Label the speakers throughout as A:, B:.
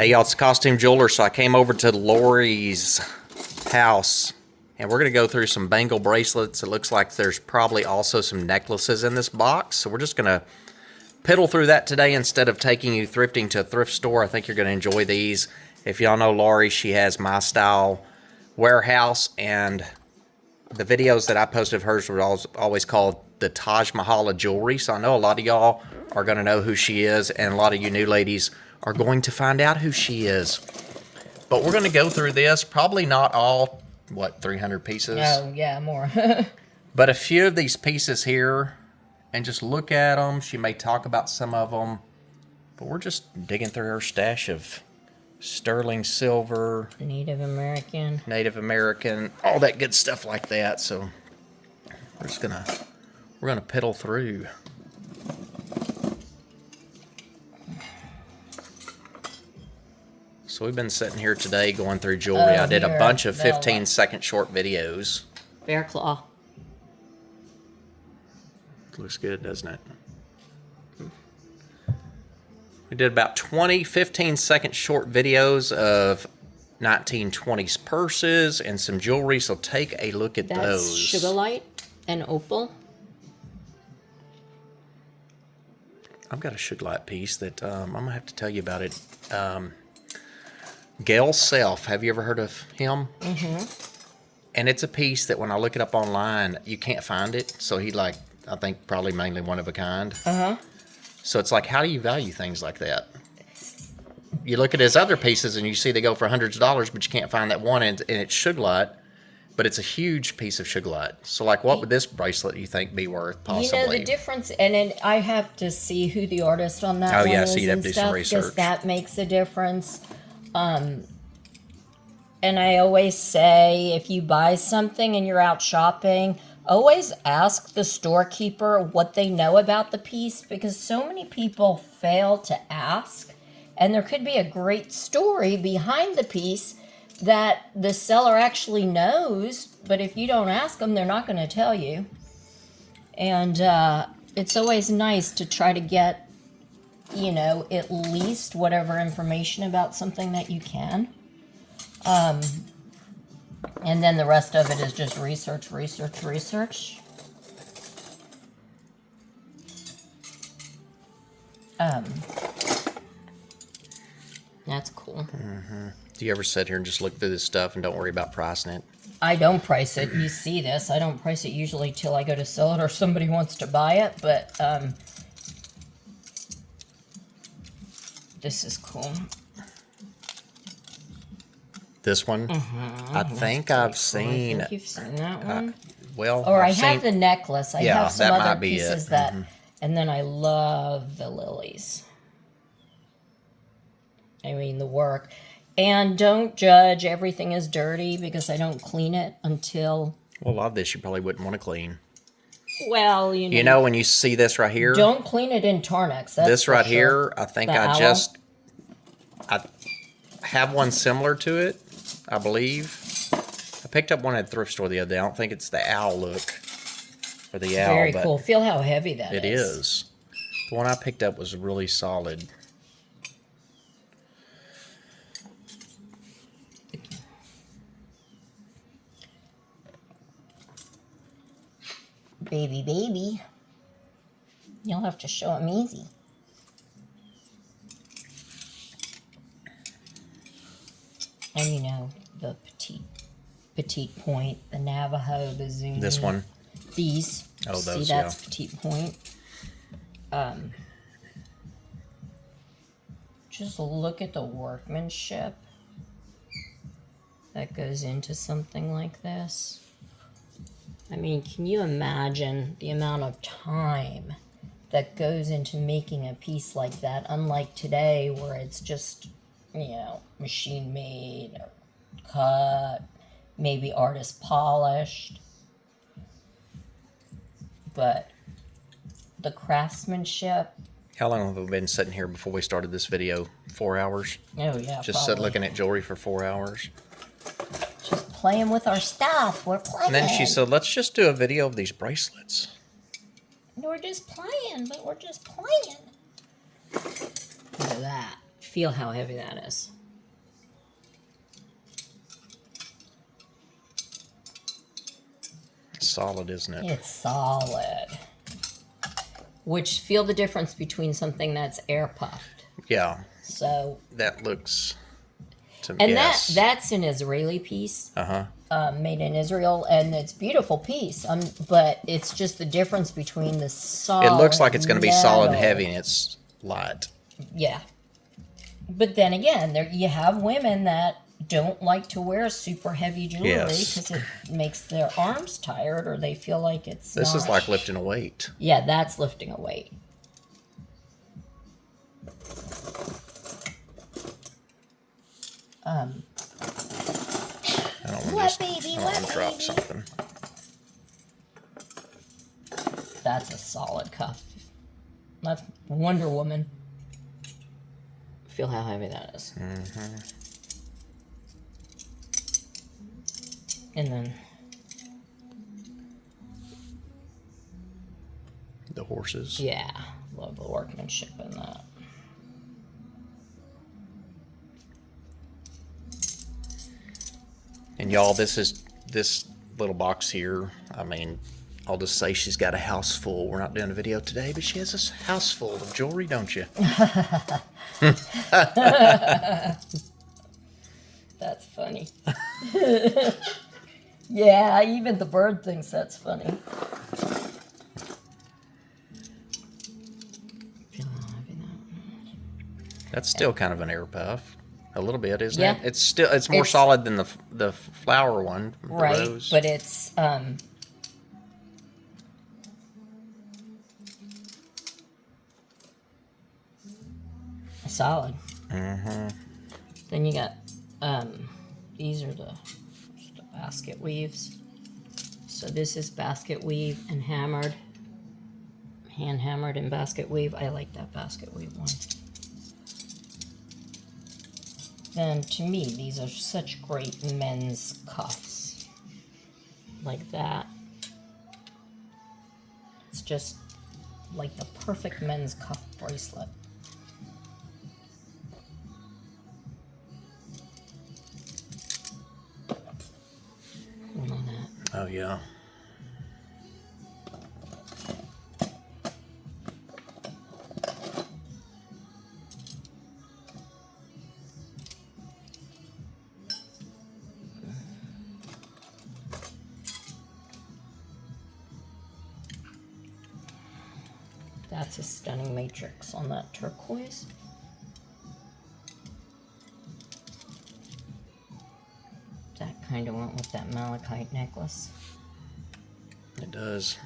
A: Hey y'all, it's Costume Jeweler, so I came over to Laurie's house, and we're going to go through some bangle bracelets. It looks like there's probably also some necklaces in this box, so we're just going to piddle through that today instead of taking you thrifting to a thrift store. I think you're going to enjoy these. If y'all know Laurie, she has My Style Warehouse, and the videos that I posted of hers were always called the Taj Mahal of jewelry, so I know a lot of y'all are going to know who she is, and a lot of you new ladies are going to find out who she is. But we're going to go through this, probably not all, what, 300 pieces?
B: Oh, yeah, more.
A: But a few of these pieces here, and just look at them. She may talk about some of them, but we're just digging through her stash of sterling silver,
B: Native American,
A: all that good stuff like that. So we're gonna piddle through. So we've been sitting here today going through jewelry. I did a bunch of 15-second short videos.
B: Bear claw.
A: Looks good, doesn't it? We did about 15-second short videos of 1920s purses and some jewelry, so take a look at those.
B: That's Sugarlight and Opal.
A: I've got a Sugarlight piece that I'm going to have to tell you about it. Gail Self, have you ever heard of him?
B: Mm-hmm.
A: And it's a piece that when I look it up online, you can't find it. So he I think probably mainly one of a kind.
B: Uh-huh.
A: So it's like, how do you value things like that? You look at his other pieces and you see they go for hundreds of dollars, but you can't find that one, and it's Sugarlight, but it's a huge piece of Sugarlight. So like, what would this bracelet you think be worth possibly?
B: You know, the difference, and then I have to see who the artist on that one is.
A: So you'd have to do some research.
B: Because that makes a difference. And I always say, if you buy something and you're out shopping, always ask the storekeeper what they know about the piece, because so many people fail to ask, and there could be a great story behind the piece that the seller actually knows, but if you don't ask them, they're not going to tell you. And it's always nice to try to get, you know, at least whatever information about something that you can. And then the rest of it is just research. That's cool.
A: Mm-hmm. Do you ever sit here and just look through this stuff and don't worry about pricing it?
B: I don't price it. You see this. I don't price it usually till I go to sell it or somebody wants to buy it, but this is cool.
A: This one?
B: Mm-hmm.
A: I think I've seen...
B: I think you've seen that one.
A: I
B: have the necklace. I have some other pieces that...
A: Mm-hmm.
B: And then I love the lilies. I mean, the work. And don't judge everything is dirty because I don't clean it until...
A: Well, a lot of this you probably wouldn't want to clean.
B: Well, you know...
A: You know, when you see this right here...
B: Don't clean it in Tarnex.
A: This right here, I think I have one similar to it, I believe. I picked up one at a thrift store the other day. I don't think it's the owl look. Or the owl.
B: Very cool. Feel how heavy that is.
A: It is. The one I picked up was really solid.
B: Baby. You'll have to show him easy. And you know, the petite point, the Navajo, the Zuni.
A: This one?
B: These.
A: Oh, those,
B: see, that's petite point. Just look at the workmanship that goes into something like this. I mean, can you imagine the amount of time that goes into making a piece like that? Unlike today, where it's just, you know, machine made or cut, maybe artist polished. But the craftsmanship.
A: How long have we been sitting here before we started this video? 4 hours?
B: Oh, yeah.
A: Just sit looking at jewelry for 4 hours.
B: Just playing with our stuff. We're playing.
A: And then she said, let's just do a video of these bracelets.
B: We're just playing, but we're just playing. Look at that. Feel how heavy that is.
A: Solid, isn't it?
B: It's solid. Which, feel the difference between something that's air puffed.
A: Yeah.
B: So
A: That looks.
B: And
A: yes.
B: that's an Israeli piece.
A: Uh-huh.
B: Made in Israel, and it's a beautiful piece. But it's just the difference between the solid.
A: It looks like it's going to be solid and
B: metal.
A: heavy, and it's light.
B: Yeah. But then again, there you have women that don't like to wear super heavy jewelry because it makes their arms tired, or they feel like it's.
A: This is like lifting a weight.
B: Yeah, that's lifting a weight.
A: I don't want to drop something.
B: That's a solid cuff. That's Wonder Woman. Feel how heavy that is.
A: Mm-hmm.
B: And then
A: the horses.
B: Yeah, love the workmanship in that.
A: And y'all, this little box here, I mean, I'll just say she's got a house full. We're not doing a video today, but she has a house full of jewelry, don't you?
B: That's funny. Yeah, even the bird thinks that's funny.
A: That's still kind of an air puff. A little bit, isn't
B: Yeah.
A: it? It's more solid than the flower one.
B: Right,
A: rose.
B: but it's solid.
A: Mm-hmm.
B: Then you got these are the basket weaves. So this is basket weave and hammered, hand hammered and basket weave. I like that basket weave one. Then to me, these are such great men's cuffs. Like that. It's just like the perfect men's cuff bracelet. Look at that.
A: Oh, yeah.
B: That's a stunning matrix on that turquoise. That kind of went with that malachite necklace.
A: It does.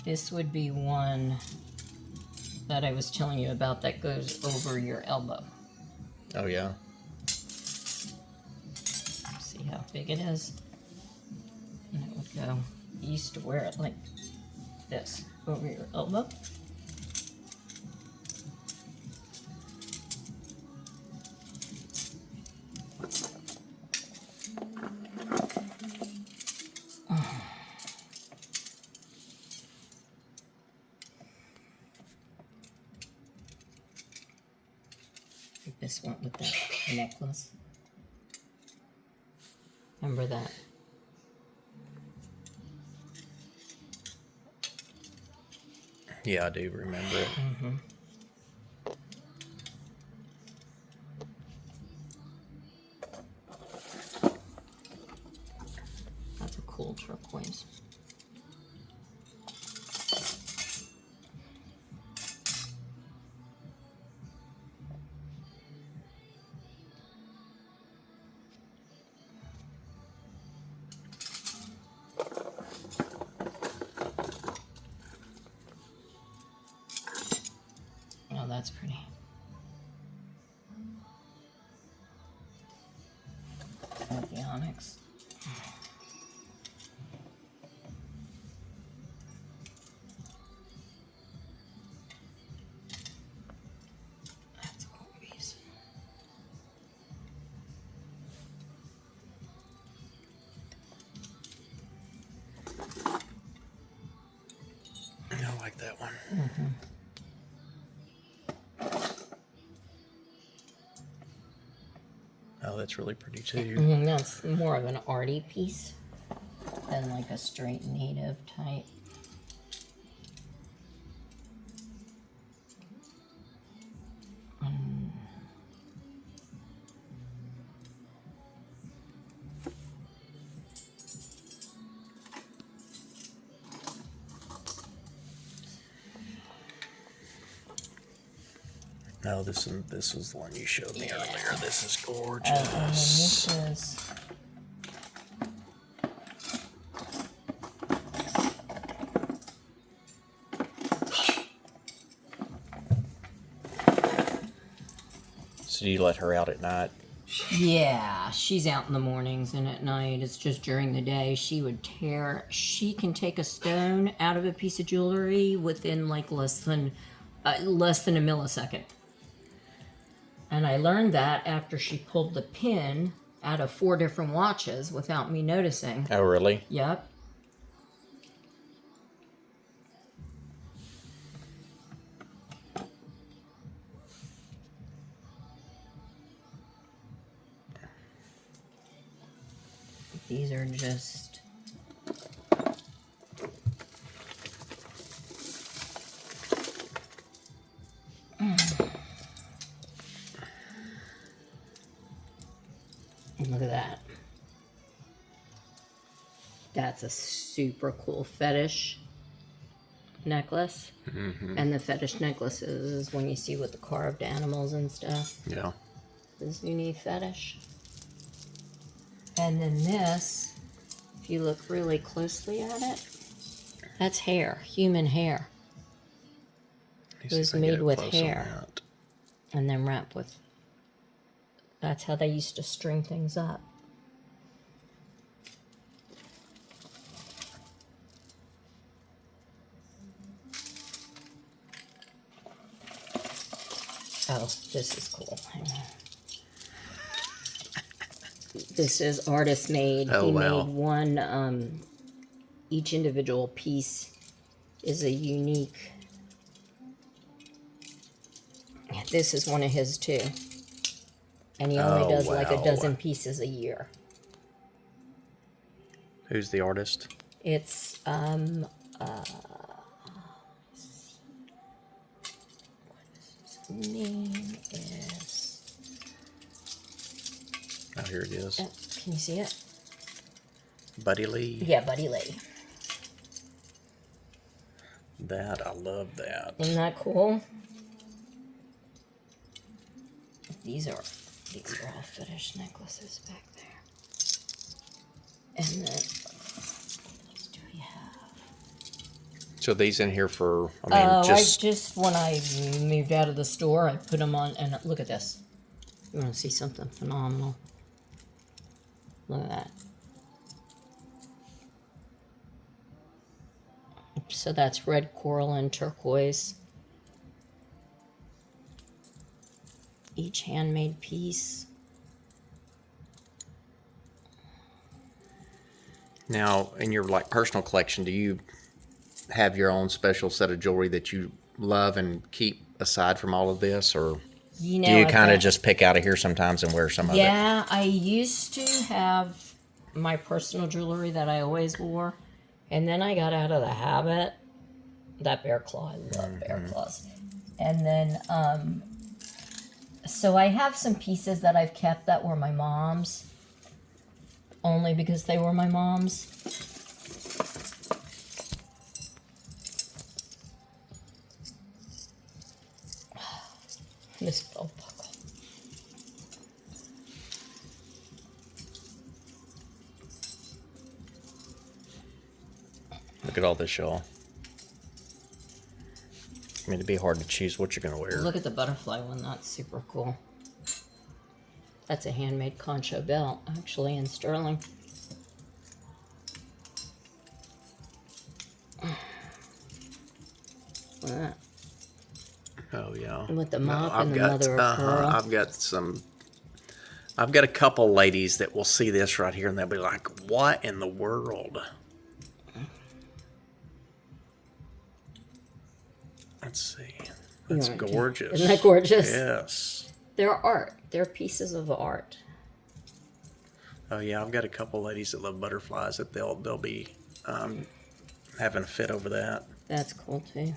B: This would be one that I was telling you about that goes over your elbow.
A: Oh, yeah.
B: See how big it is? And it would go. You used to wear it like this over your elbow. This went with that necklace. Remember that?
A: Yeah, I do remember it.
B: Mm-hmm. That's a cool turquoise. Oh, that's pretty. With the onyx.
A: like that one. Oh, that's really pretty too.
B: That's more of an arty piece than like a straight native type.
A: No, this was the one you showed me earlier. This is
B: And
A: gorgeous.
B: this is
A: So do you let her out at night?
B: yeah, she's out in the mornings and at night. It's just during the day she can take a stone out of a piece of jewelry within like less than a millisecond. And I learned that after she pulled the pin out of 4 different watches without me noticing.
A: Oh, really?
B: Yep. These are just... Look at that. That's a super cool fetish necklace. And the fetish necklaces is when you see with the carved animals and stuff.
A: Yeah.
B: This unique fetish. And then this, if you look really closely at it, that's hair, human hair. It was made with hair and then wrapped with. That's how they used to string things up. Oh, this is cool. Hang on. This is artist made.
A: Oh,
B: he
A: wow.
B: made one, each individual piece is a unique. This is one of his too. And he only does like a dozen pieces a year.
A: Who's the artist?
B: It's, what his name is.
A: Oh, here it is.
B: Oh, can you see it?
A: Buddy Lee.
B: Yeah, Buddy Lee.
A: I love that.
B: Isn't that cool? These are all fetish necklaces back there. And then, what else do we have?
A: So these in here for,
B: I just, when I moved out of the store, I put them on, and look at this. You want to see something phenomenal? Look at that. So that's red coral and turquoise. Each handmade piece.
A: Now, in your like personal collection, do you have your own special set of jewelry that you love and keep aside from all of this, or do you kind of just pick out of here sometimes and wear some of it?
B: Yeah, I used to have my personal jewelry that I always wore, and then I got out of the habit. That bear claw, I love bear claws. And then, so I have some pieces that I've kept that were my mom's, only because they were my mom's. This belt buckle.
A: Look at all this, y'all. I mean, it'd be hard to choose what you're going to wear.
B: Look at the butterfly one. That's super cool. That's a handmade concho belt, actually, in sterling. Look at that.
A: Oh, yeah.
B: With the mop and the mother of pearl.
A: I've got a couple ladies that will see this right here and they'll be like, what in the world? Let's see.
B: You
A: That's
B: want to-
A: gorgeous.
B: Isn't that gorgeous?
A: Yes.
B: They're art. They're pieces of art.
A: Oh yeah, I've got a couple ladies that love butterflies that they'll be having a fit over that.
B: That's cool too.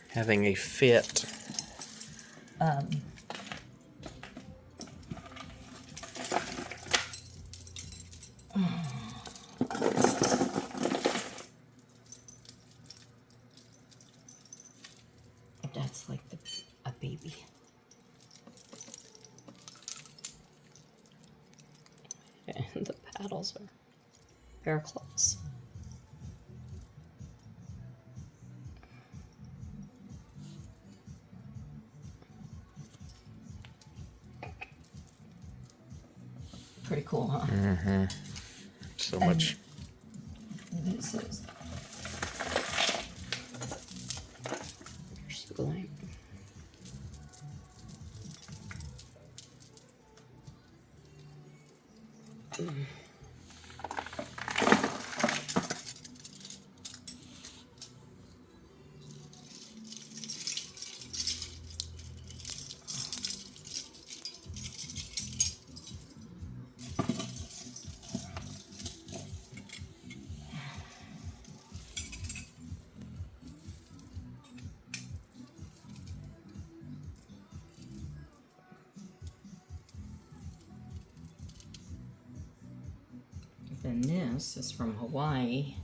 A: Having a fit.
B: That's like a baby. And the paddles are bear claws. Pretty cool, huh?
A: Mm-hmm. So much.
B: This is blank. Then this is from Hawaii,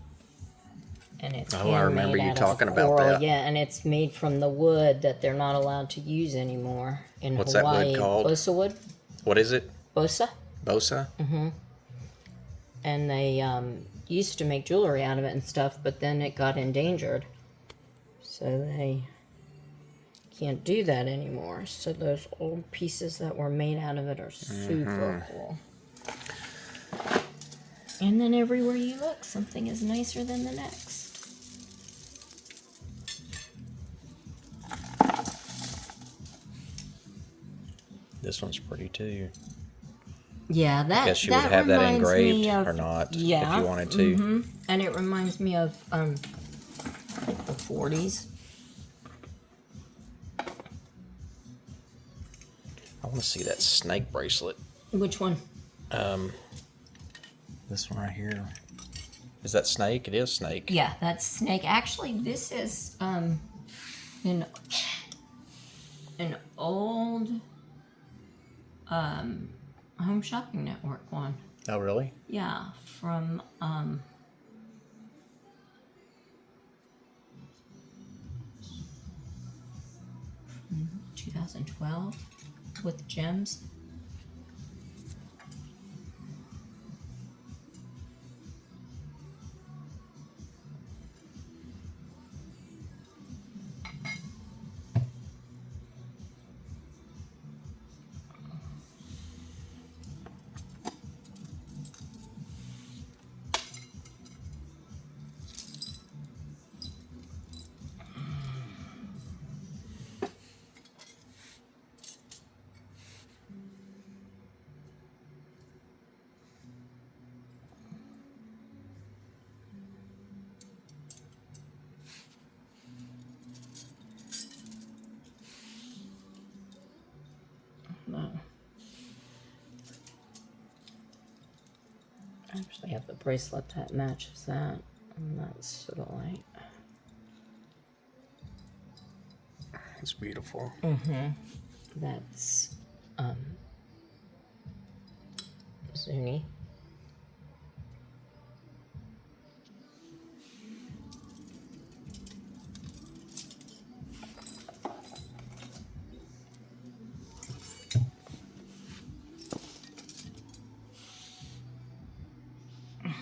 B: and it's
A: Oh, I remember
B: handmade
A: you
B: out of
A: talking about
B: coral.
A: that.
B: Yeah, and it's made from the wood that they're not allowed to use anymore in
A: What's that
B: Hawaii.
A: wood called?
B: Bosa wood.
A: What is it?
B: Bosa.
A: Bosa?
B: And they used to make jewelry out of it and stuff, but then it got endangered, so they can't do that anymore. So those old pieces that were made out of it are super cool. And then everywhere you look, something is nicer than the next.
A: This one's pretty too.
B: Yeah,
A: I guess you would have that
B: reminds
A: engraved
B: me of,
A: or not
B: yeah,
A: if you wanted to.
B: And it reminds me of the 40s.
A: I want to see that snake bracelet.
B: Which one?
A: This one right here. Is that snake? It is snake.
B: Yeah, that's snake. Actually, this is an old Home Shopping Network one.
A: Oh, really?
B: Yeah, from 2012 with gems. No. I actually have the bracelet that matches that, and that's sodalite.
A: It's beautiful.
B: That's Zuni.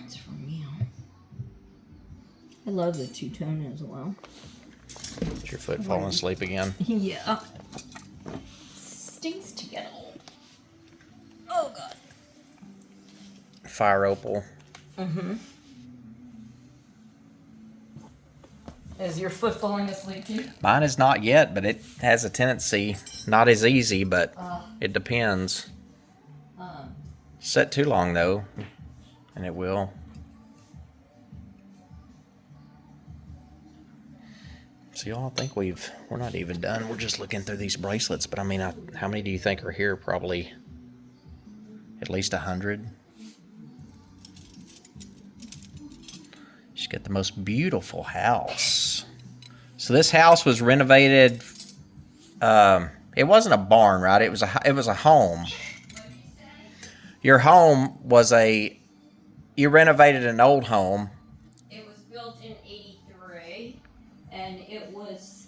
B: It's from Meow. I love the two-tone as well.
A: Is your foot falling asleep again?
B: Yeah. Stinks to get old. Oh, God.
A: Fire opal.
B: Is your foot falling asleep too?
A: Mine is not yet, but it has a tendency. Not as easy, but it depends. Set too long, though, and it will. So y'all think we're not even done. We're just looking through these bracelets. But I mean, how many do you think are here? Probably at least 100. She's got the most beautiful house. So this house was renovated. It wasn't a barn, right? It was a home. Your home was you renovated an old home.
B: It was built in '83, and it was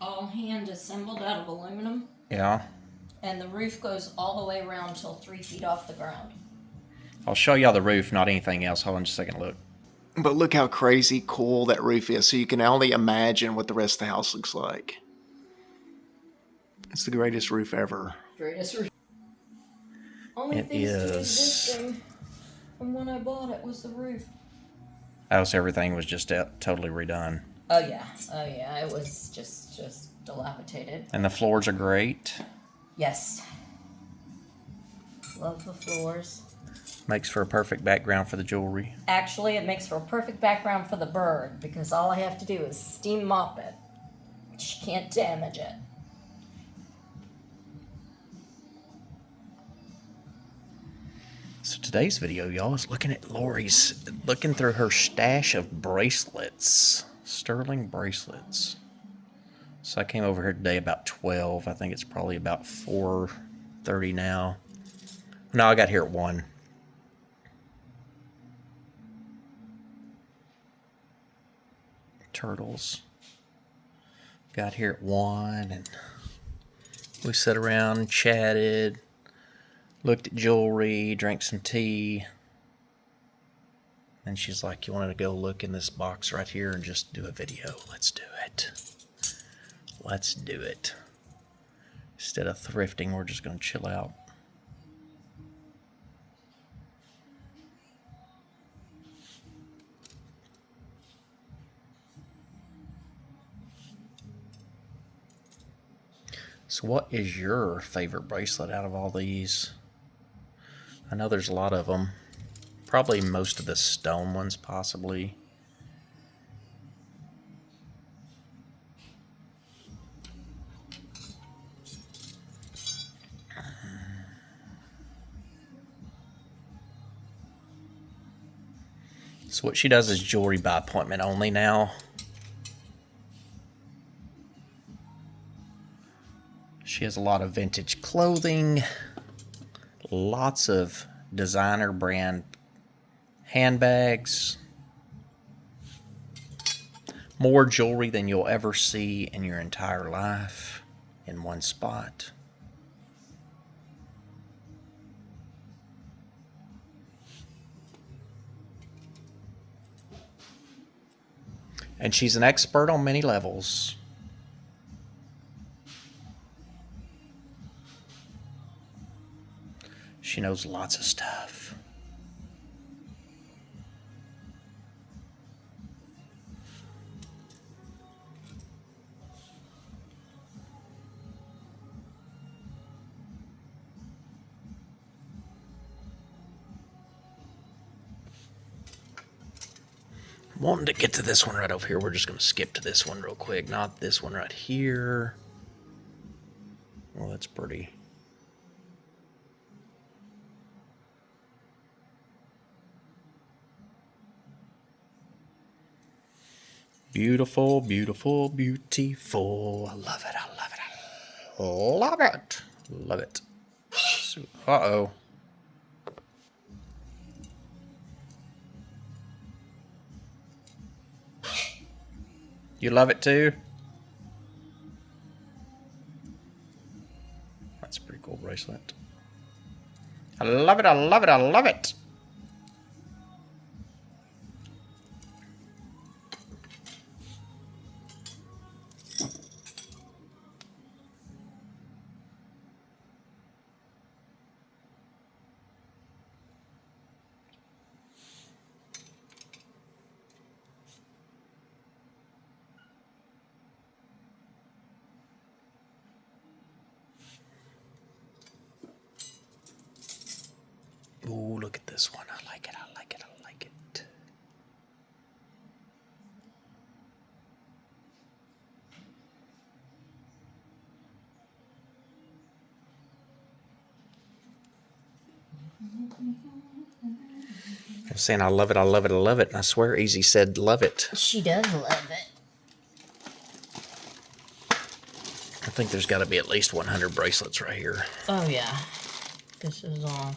B: all hand assembled out of aluminum.
A: Yeah.
B: And the roof goes all the way around till 3 feet off the ground.
A: I'll show y'all the roof, not anything else. Hold on just a second, look.
C: But look how crazy cool that roof is. So you can only imagine what the rest of the house looks like. It's the greatest roof ever.
B: Greatest roof. Only things to existing from when I bought it was the roof.
A: Else everything was just totally redone.
B: Oh yeah, it was just dilapidated.
A: And the floors are great.
B: Yes. Love the floors.
A: Makes for a perfect background for the jewelry.
B: Actually, it makes for a perfect background for the bird because all I have to do is steam mop it. She can't damage it.
A: So today's video, y'all, is looking at Laurie's, looking through her stash of bracelets. Sterling bracelets. So I came over here today about 12. I think it's probably about 4:30 now. No, I got here at 1. Turtles. Got here at 1 and we sat around and chatted. Looked at jewelry, drank some tea. And she's like, you want to go look in this box right here and just do a video? Let's do it. Let's do it. Instead of thrifting, we're just going to chill out. So what is your favorite bracelet out of all these? I know there's a lot of them. Probably most of the stone ones, possibly. So what she does is jewelry by appointment only now. She has a lot of vintage clothing. Lots of designer brand handbags. More jewelry than you'll ever see in your entire life in one spot. And she's an expert on many levels. She knows lots of stuff. Wanting to get to this one right over here. We're just going to skip to this one real quick. Not this one right here. Well, that's pretty. Beautiful, beautiful, beautiful. I love it. I love it. I love it. Love it. Uh-oh. You love it too? That's a pretty cool bracelet. I love it. I love it. I love it. Ooh, look at this one. I like it. I like it. I like it. I'm saying I love it, I love it, I love it. And I swear Easy said love it.
B: She does love it.
A: I think there's got to be at least 100 bracelets right here.
B: Oh, yeah. This is all.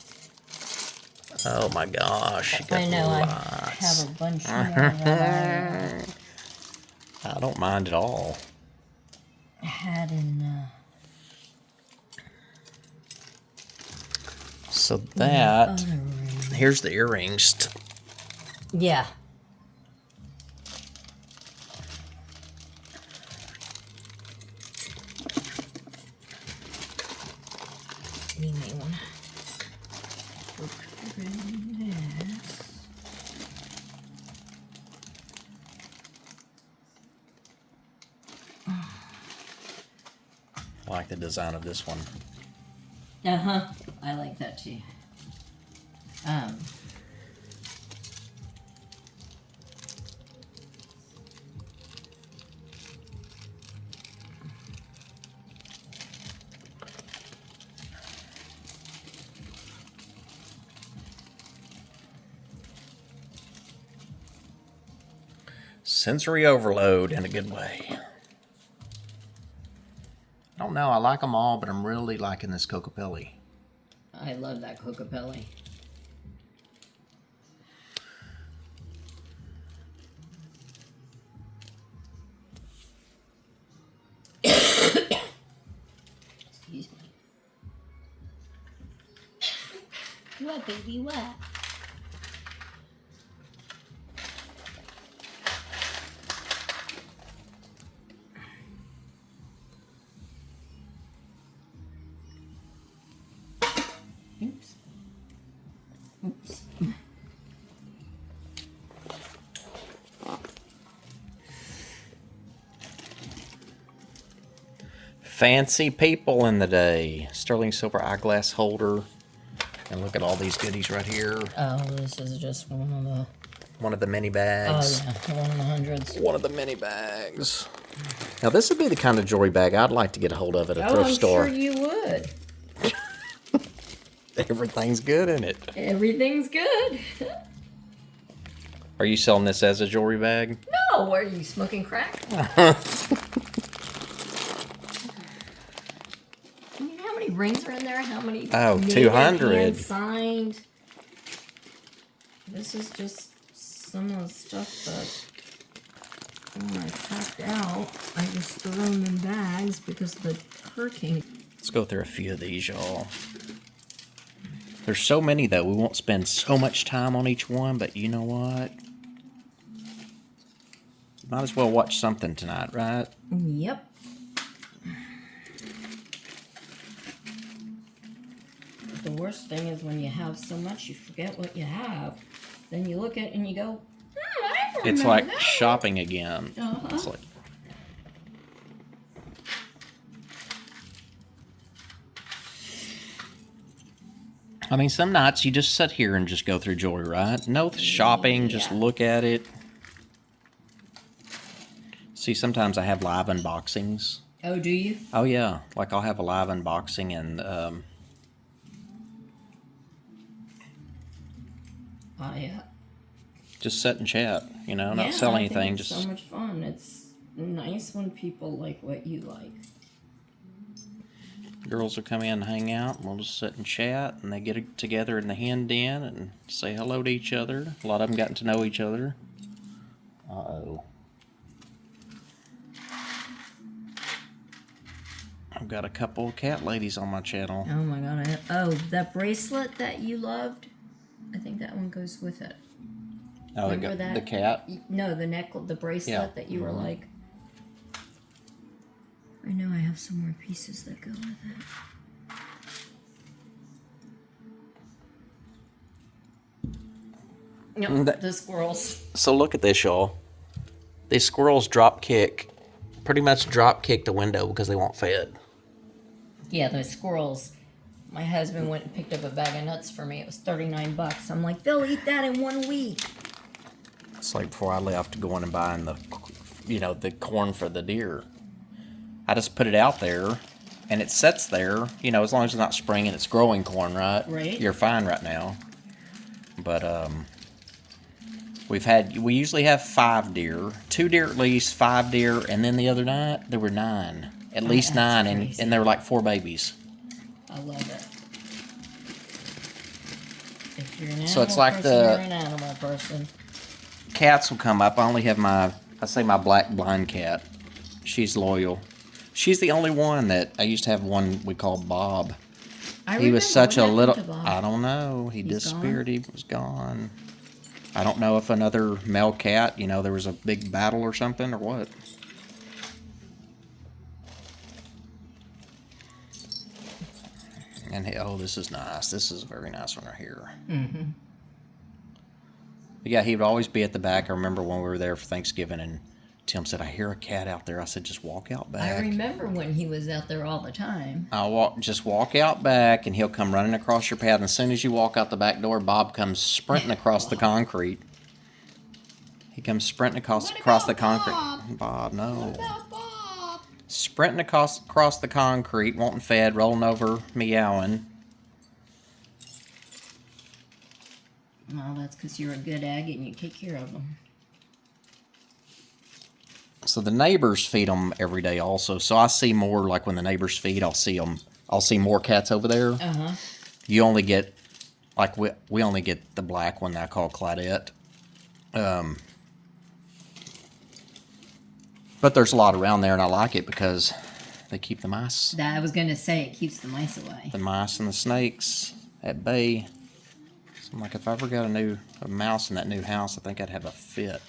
A: Oh my gosh. You got
B: I know,
A: lots.
B: I have a bunch more that
A: I don't mind at all.
B: I had in.
A: So that,
B: other ring.
A: here's the earrings.
B: Yeah. You may want to put in this.
A: I like the design of this one.
B: Uh-huh. I like that too.
A: Sensory overload in a good way. I don't know, I like them all, but I'm really liking this Cocopelli.
B: I love that Cocopelli. Excuse me. What, baby, what? Oops. Oops.
A: Fancy people in the day. Sterling silver eyeglass holder. And look at all these goodies right here.
B: Oh, this is just one of the.
A: One of the mini
B: Oh
A: bags.
B: yeah, one of the hundreds.
A: One of the mini bags. Now this would be the kind of jewelry bag I'd like to get a hold of at a thrift
B: I'm
A: store.
B: sure you would.
A: Everything's good in it.
B: Everything's good.
A: Are you selling this as a jewelry bag?
B: No, are you smoking crack? You know how many rings are in there? How many?
A: Oh,
B: native
A: 200.
B: hand-signed? This is just some of the stuff that when I packed out, I just threw them in bags because of the hurricane.
A: Let's go through a few of these, y'all. There's so many, though. We won't spend so much time on each one, but you know what? Might as well watch something tonight, right?
B: Yep. The worst thing is when you have so much, you forget what you have. Then you look at it and you go, I don't
A: It's
B: remember
A: like
B: that.
A: shopping again.
B: Uh-huh.
A: It's like, I mean, some nights you just sit here and just go through jewelry, right? No shopping, just
B: Yeah.
A: look at it. See, sometimes I have live unboxings.
B: Oh, do you?
A: Oh, yeah. Like, I'll have a live unboxing and,
B: Oh, yeah.
A: just sit and chat, you know, not
B: Yeah,
A: sell
B: I think
A: anything.
B: it's
A: Just
B: so much fun. It's nice when people like what you like.
A: girls will come in and hang out, and we'll just sit and chat, and they get together in the hen den and say hello to each other. A lot of them gotten to know each other. Uh-oh. I've got a couple of cat ladies on my channel.
B: Oh my god! That bracelet that you loved. I think that one goes with it.
A: Oh,
B: Remember that?
A: the cat?
B: No, the bracelet
A: Yeah.
B: that you were like. I know I have some more pieces that go with it. Yep, the squirrels.
A: So look at this, y'all. These squirrels pretty much drop kick the window because they won't fed.
B: Yeah, the squirrels. My husband went and picked up a bag of nuts for me. It was $39. I'm like, they'll eat that in 1 week.
A: It's like before I left going and buying the corn for the deer. I just put it out there, and it sits there, you know, as long as it's not spring and it's growing corn, right?
B: Right.
A: You're fine right now. But we usually have 5 deer, 2 deer at least, 5 deer, and then the other night there were 9, at least 9, and there were like 4 babies.
B: I love it. If you're an animal
A: So it's like
B: person, you're an animal person.
A: Cats will come up. I only have my black blind cat. She's loyal. She's the only one that I used to have one we called Bob. He was such a little. I don't know. He's disappeared. He was gone. I don't know if another male cat, you know, there was a big battle or something or what. And oh, this is nice. This is a very nice one right here.
B: Mm-hmm.
A: But yeah, he would always be at the back. I remember when we were there for Thanksgiving, and Tim said, "I hear a cat out there." I said, "Just walk out back."
B: I remember when he was out there all the time.
A: Just walk out back, and he'll come running across your path. And as soon as you walk out the back door, Bob comes sprinting across the concrete. He comes sprinting across the concrete. Bob, no.
B: What about Bob?
A: Sprinting across the concrete, wanting fed, rolling over, meowing.
B: Well, that's because you're a good egg and you take care of them.
A: So the neighbors feed them every day also. So I see more, like when the neighbors feed, I'll see more cats over there.
B: Uh-huh.
A: You only get, like we only get the black one that I call Claudette. But there's a lot around there, and I like it because they keep the mice.
B: I was going to say it keeps the mice away.
A: The mice and the snakes at bay. So I'm like, if I ever got a mouse in that new house, I think I'd have a fit.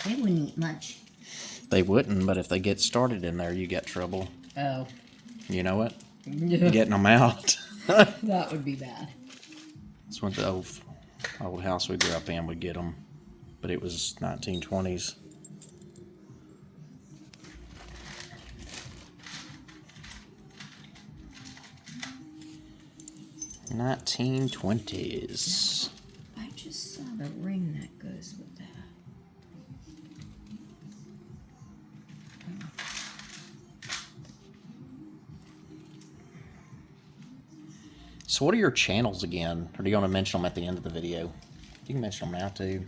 B: They wouldn't eat much.
A: They wouldn't, but if they get started in there, you get trouble.
B: Oh.
A: You know it?
B: Yeah.
A: Getting them out.
B: That would be bad.
A: That's what the old house we grew up in would get them. But it was 1920s. I
B: just saw the ring that goes with that.
A: So what are your channels again? Or do you want to mention them at the end of the video? You can mention them now too.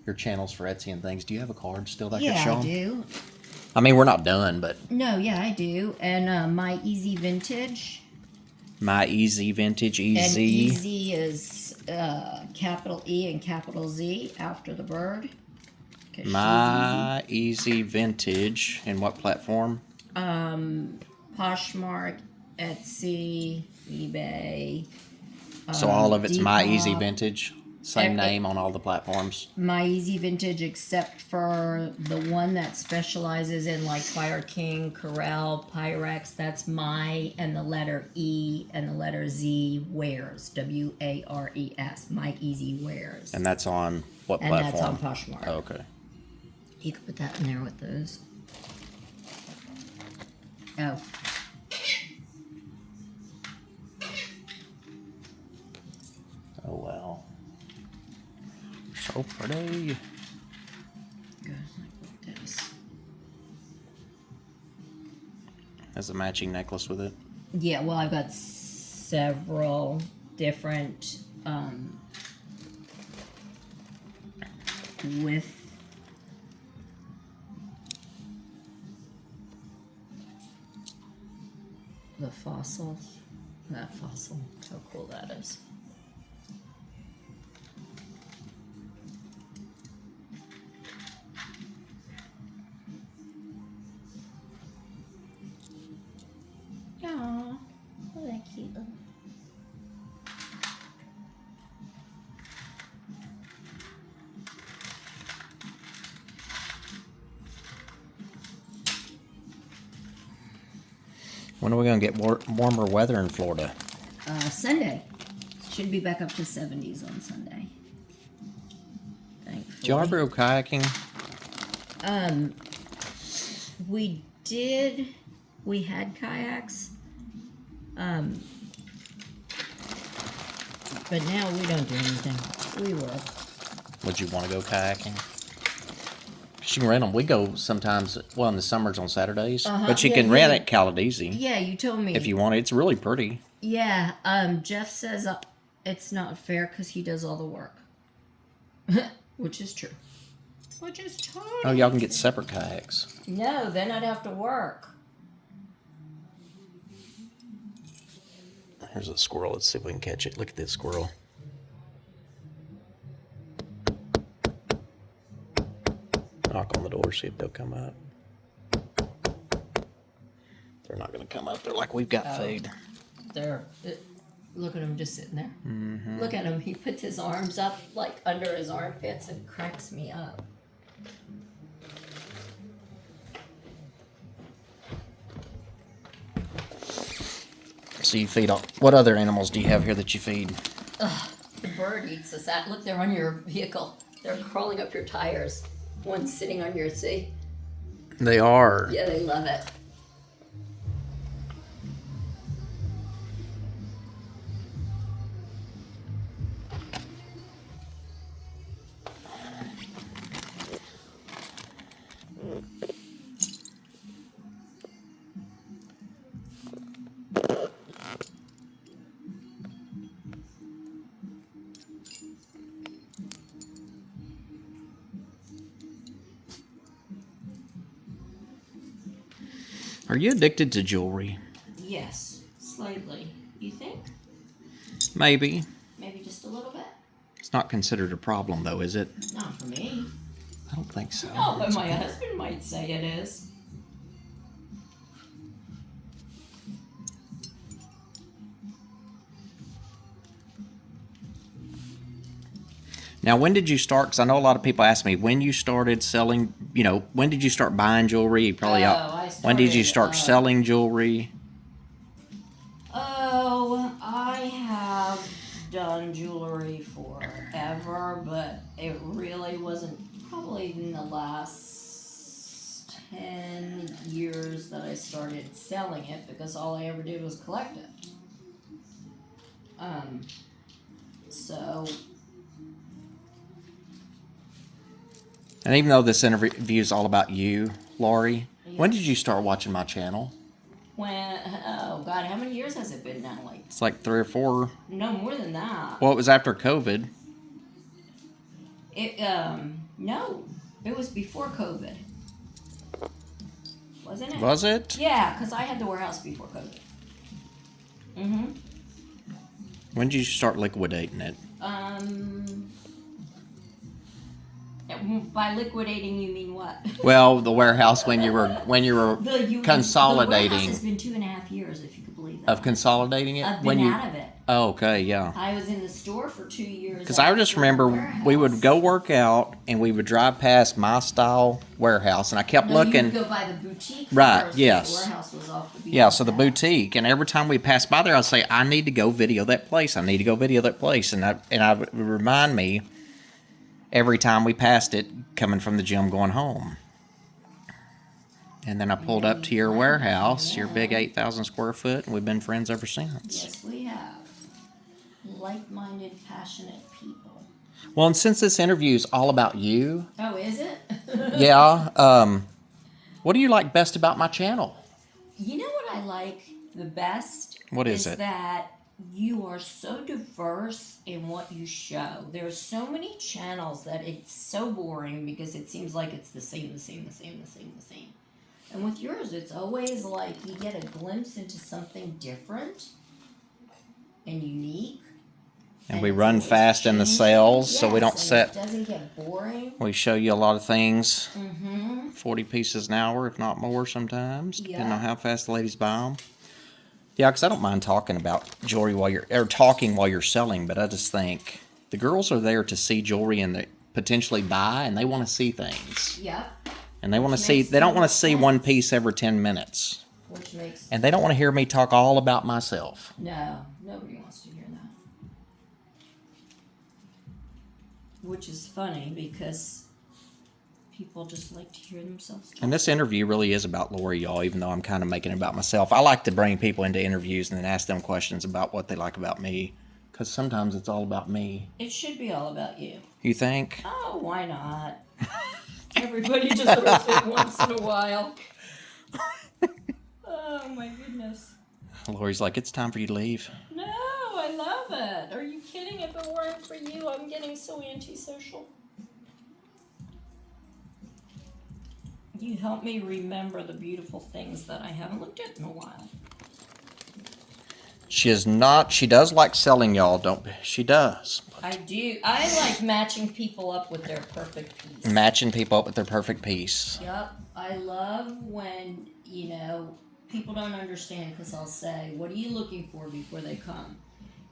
A: Your channels for Etsy and things. Do you have a card still that I could show them?
B: Yeah, I do.
A: I mean, we're not done, but...
B: No, yeah, I do. And My Easy Vintage.
A: My Easy Vintage,
B: And
A: Easy.
B: Easy is capital E and capital Z after the bird.
A: My Easy Vintage. And what platform?
B: Poshmark, Etsy, eBay.
A: So all of it's My Easy
B: Depop.
A: Vintage. Same name on all the platforms.
B: My Easy Vintage, except for the one that specializes in like Fire King, Corral, Pyrex. That's My and the letter E and the letter Z Wares. WARES. My Easy Wares.
A: And that's on what
B: And
A: platform?
B: that's on Poshmark.
A: Oh, okay.
B: You could put that in there with those. Oh.
A: Oh, wow. So pretty.
B: Goes like this.
A: Has a matching necklace with it.
B: Yeah, well, I've got several different with the fossils. That fossil, how cool that is. Aww, oh, that cute.
A: When are we going to get warmer weather in Florida?
B: Sunday. Should be back up to 70s on Sunday. Thankfully.
A: Did y'all ever go kayaking?
B: We did. We had kayaks. But now we don't do anything. We were.
A: Would you want to go kayaking? She can rent them. We go sometimes, well, in the summers on Saturdays. But you
B: Yeah,
A: can
B: yeah,
A: rent
B: yeah.
A: at Caladesi
B: Yeah, you told me.
A: if you want it. It's really pretty.
B: Yeah, Jeff says it's not fair because he does all the work. Which is true. Which is totally
A: Oh, y'all can get separate kayaks.
B: No, then I'd have to work.
A: There's a squirrel. Let's see if we can catch it. Look at this squirrel. Knock on the door, see if they'll come up. They're not going to come up. They're like, we've got food.
B: Look at him just sitting there.
A: Mm-hmm.
B: Look at him. He puts his arms up like under his armpits and cracks me up.
A: So you feed all. What other animals do you have here that you feed?
B: The bird eats us out. Look, they're on your vehicle. They're crawling up your tires. One's sitting on your seat.
A: They are.
B: Yeah, they love it.
A: Are you addicted to jewelry?
B: Yes, slightly. You think?
A: Maybe.
B: Maybe just a little bit?
A: It's not considered a problem, though, is it?
B: Not for me.
A: I don't think so.
B: Oh, but my husband might say it is.
A: Now, when did you start? Because I know a lot of people ask me when you started selling. When did you start buying jewelry? When did you start selling jewelry?
B: Oh, I have done jewelry forever, but it really wasn't probably in the last 10 years that I started selling it because all I ever did was collect it. So.
A: And even though this interview is all about you, Laurie, when did you start watching my channel?
B: Oh God, how many years has it been now? Like
A: It's like 3 or 4.
B: no more than that.
A: Well, it was after COVID.
B: No, it was before COVID, wasn't it?
A: Was it?
B: Yeah, because I had the warehouse before COVID. Mm-hmm.
A: When did you start liquidating it?
B: By liquidating, you mean what?
A: Well, the warehouse when you were consolidating.
B: The warehouse has been 2.5 years, if you could believe that.
A: Of consolidating it.
B: I've been out of it.
A: Oh, okay, yeah.
B: I was in the store for 2 years.
A: Because I just remember we would go work out and we would drive past my style warehouse, and I kept looking.
B: You would go by the boutique.
A: Right.
B: First,
A: Yes.
B: the warehouse was off the beaten
A: Yeah. So the
B: path.
A: boutique, and every time we passed by there, I'd say, "I need to go video that place. I need to go video that place," and I would remind me every time we passed it, coming from the gym going home. And then I pulled up to your warehouse, your big 8,000 square foot, and we've been friends ever since.
B: Yes, we have. Like-minded, passionate people.
A: Well, and since this interview is all about you,
B: Oh, is it?
A: yeah. What do you like best about my channel?
B: You know what I like the best?
A: What is it?
B: That you are so diverse in what you show. There's so many channels that it's so boring because it seems like it's the same. And with yours, it's always like you get a glimpse into something different and unique.
A: And we
B: it's
A: run
B: always
A: fast in the
B: changing.
A: sales, so we
B: Yes,
A: don't
B: and
A: set.
B: It doesn't get boring.
A: We show you a lot of things.
B: Mm-hmm.
A: 40 pieces an hour, if not more sometimes, depending
B: Yeah.
A: on how fast the ladies buy them. Yeah, because I don't mind talking about jewelry while you're selling, but I just think the girls are there to see jewelry and they potentially buy, and they want to see things.
B: Yep.
A: And they want to
B: Which
A: see.
B: makes
A: They don't want to
B: total
A: see one
B: sense.
A: piece every 10 minutes,
B: Which makes
A: and they don't want to hear me talk all about myself.
B: no, nobody wants to hear that. Which is funny because people just like to hear themselves talk.
A: And this interview really is about Laurie, y'all, even though I'm kind of making it about myself. I like to bring people into interviews and then ask them questions about what they like about me, because sometimes it's all about me.
B: It should be all about you.
A: You think?
B: Oh, why not? Everybody just wears it once in a while. Oh my goodness.
A: Lori's like, it's time for you to leave.
B: No, I love it. Are you kidding? If it weren't for you, I'm getting so antisocial. You help me remember the beautiful things that I haven't looked at in a while.
A: She is not, she does like selling, y'all, don't, she does.
B: I do. I like matching people up with their perfect piece.
A: Matching people up with their perfect piece.
B: Yep. I love when, people don't understand because I'll say, what are you looking for before they come?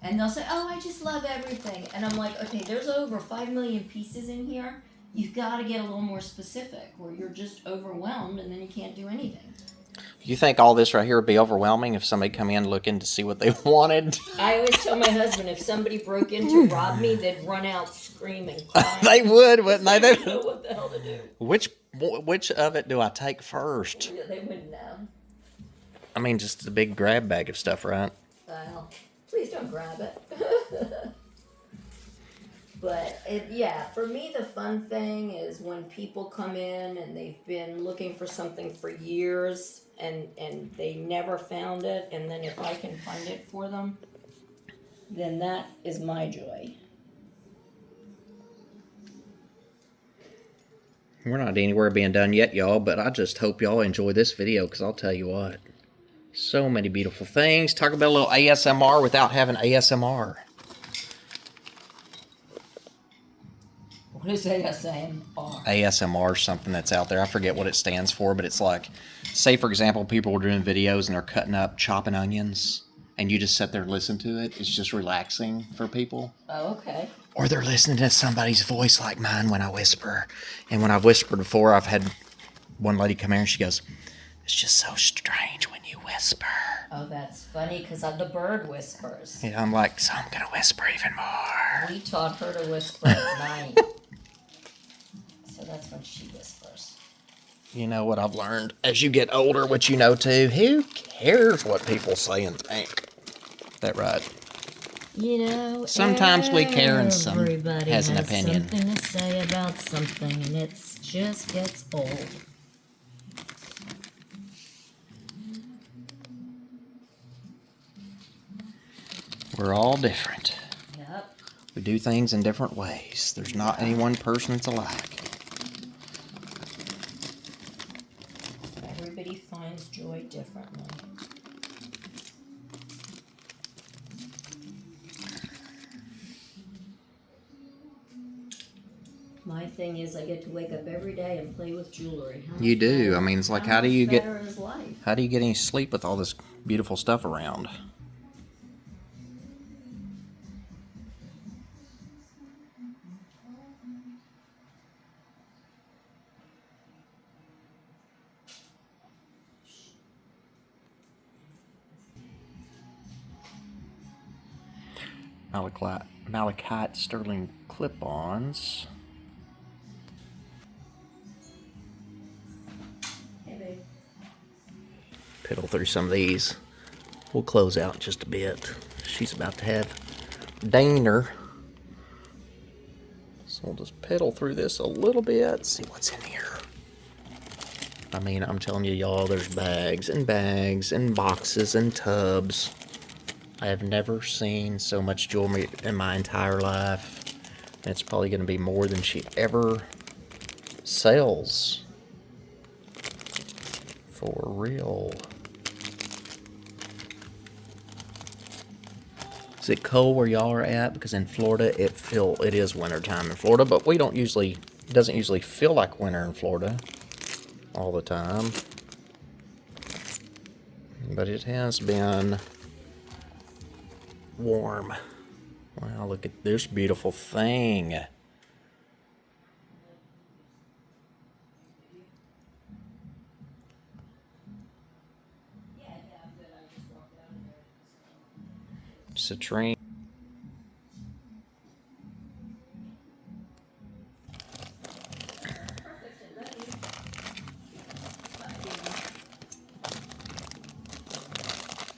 B: And they'll say, oh, I just love everything. And I'm like, okay, there's over 5 million pieces in here. You've got to get a little more specific or you're just overwhelmed and then you can't do anything.
A: You think all this right here would be overwhelming if somebody come in looking to see what they wanted?
B: I always tell my husband, if somebody broke in to rob me, they'd run out screaming.
A: They would, wouldn't they?
B: They wouldn't know what the hell to do.
A: Which of it do I take first?
B: They wouldn't know.
A: I mean, just a big grab bag of stuff, right?
B: Well, please don't grab it. But, for me, the fun thing is when people come in and they've been looking for something for years and they never found it, and then if I can find it for them, then that is my joy.
A: We're not anywhere being done yet, y'all, but I just hope y'all enjoy this video, because I'll tell you what. So many beautiful things. Talk about a little ASMR without having ASMR.
B: What is ASMR?
A: ASMR is something that's out there. I forget what it stands for, but it's like, say for example, people are doing videos and they're cutting up, chopping onions, and you just sit there and listen to it. It's just relaxing for people.
B: Oh, okay.
A: Or they're listening to somebody's voice like mine when I whisper. And when I've whispered before, I've had one lady come here and she goes, it's just so strange when you whisper.
B: Oh, that's funny because the bird whispers.
A: Yeah, I'm like, so I'm going to whisper even more.
B: We taught her to whisper at night. So that's when she whispers.
A: You know what I've learned? As you get older, what you know too, who cares what people say and think? That right? Sometimes we care and some
B: everybody
A: has an opinion.
B: Something to say about something, and it just gets old.
A: We're all different.
B: Yep.
A: We do things in different ways. There's not any one person that's alike.
B: Everybody finds joy differently. My thing is I get to wake up every day and play with jewelry.
A: You do. I mean, it's like, how do you get any sleep with all this beautiful stuff around? Malachite sterling clip-ons.
B: Hey, babe.
A: Piddle through some of these. We'll close out in just a bit. She's about to have dinner. So we'll just piddle through this a little bit, see what's in here. I mean, I'm telling you, y'all, there's bags and boxes and tubs. I have never seen so much jewelry in my entire life. It's probably going to be more than she ever sells. For real. Is it cold where y'all are at? Because in Florida, it is wintertime in Florida, but it doesn't usually feel like winter in Florida all the time. But it has been warm. Wow, look at this beautiful thing. Citrine.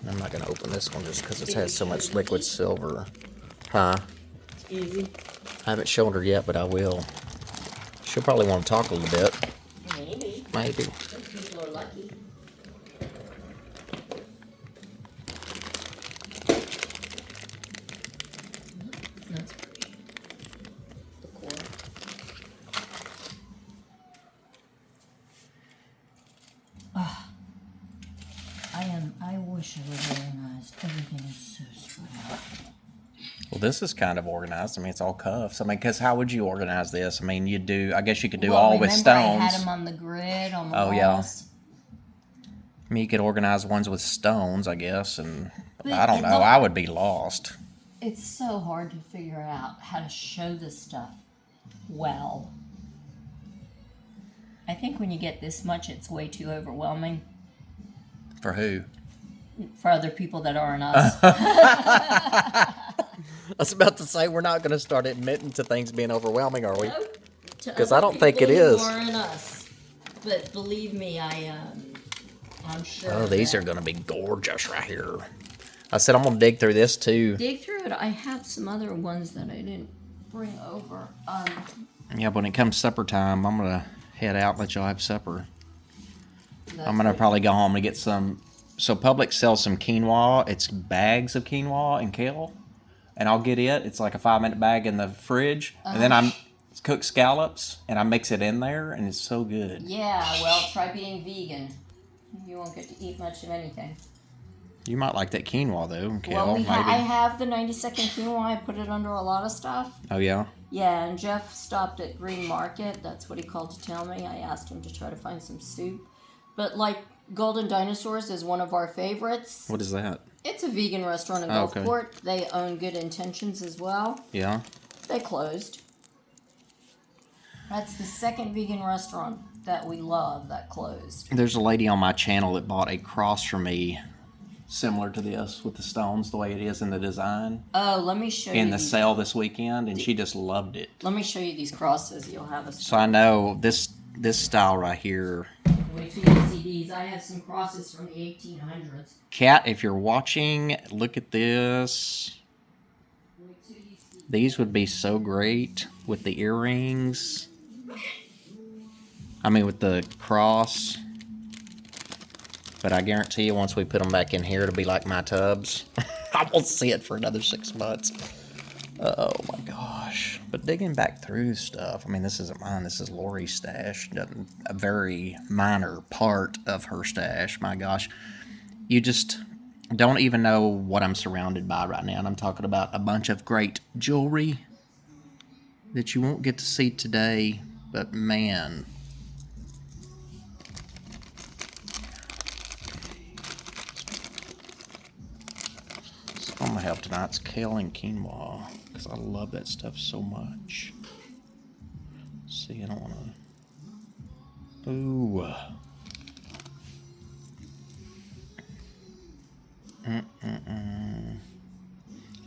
A: I'm not going to open this one just because it has so much liquid silver. Huh?
B: It's easy.
A: I haven't shown her yet, but I will. She'll probably want to talk a little bit.
B: Maybe.
A: Maybe.
B: Some people are lucky. That's pretty. The core. I wish I was organized. Everything is so spread out.
A: Well, this is kind of organized. I mean, it's all cuffs. I mean, because how would you organize this? I mean, I guess you could do
B: Well,
A: all with
B: remember I
A: stones.
B: had them on the grid on the
A: Oh,
B: walls.
A: yeah. I mean, you could organize ones with stones, I guess, and
B: But
A: I don't know. I would be lost.
B: It's so hard to figure out how to show this stuff well. I think when you get this much, it's way too overwhelming
A: For who?
B: for other people that aren't us.
A: I was about to say, we're not going to start admitting to things being overwhelming, are we?
B: Because
A: I don't think it is.
B: Aren't us. But believe me, I'm sure.
A: Oh, these are going to be gorgeous right here. I said I'm going to dig through this too.
B: Dig through it. I have some other ones that I didn't bring over.
A: Yeah, but when it comes supper time, I'm going to head out and let y'all have supper. I'm going to probably go home and get some. So Publix sells some quinoa. It's bags of quinoa and kale. And I'll get it. It's like a 5-minute bag in the fridge. And then I'm cook scallops and I mix it in there and it's so good.
B: Yeah, well, try being vegan. You won't get to eat much of anything.
A: You might like that quinoa though, and kale,
B: Well,
A: maybe.
B: I have the 90-second quinoa. I put it under a lot of stuff.
A: Oh, yeah?
B: Yeah, and Jeff stopped at Green Market. That's what he called to tell me. I asked him to try to find some soup. But like Golden Dinosaurs is one of our favorites.
A: What is that?
B: It's a vegan restaurant in Gulfport. They own Good Intentions as well.
A: Yeah?
B: They closed. That's the second vegan restaurant that we love that closed.
A: There's a lady on my channel that bought a cross for me similar to this with the stones the way it is in the design.
B: Oh, let me show you.
A: In the sale this weekend, and she just loved it.
B: Let me show you these crosses. You'll have a.
A: So I know this style right here.
B: Wait till you see these. I have some crosses from the 1800s.
A: Kat, if you're watching, look at this.
B: Wait till you see.
A: These would be so great with the earrings. I mean, with the cross. But I guarantee you, once we put them back in here, it'll be like my tubs. I won't see it for another 6 months. Oh my gosh. But digging back through stuff, I mean, this isn't mine. This is Laurie's stash. A very minor part of her stash. My gosh. You just don't even know what I'm surrounded by right now. And I'm talking about a bunch of great jewelry that you won't get to see today. But man. I'm gonna have tonight's kale and quinoa because I love that stuff so much. See, I don't want to. Ooh.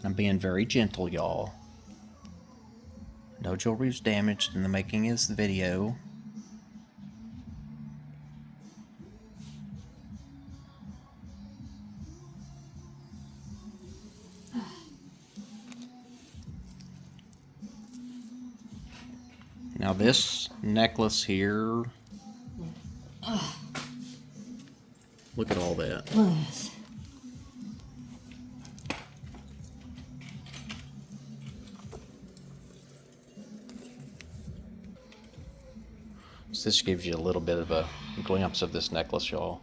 A: I'm being very gentle, y'all. No jewelry was damaged in the making of this video. Now this necklace here, look at all that. So this gives you a little bit of a glimpse of this necklace, y'all.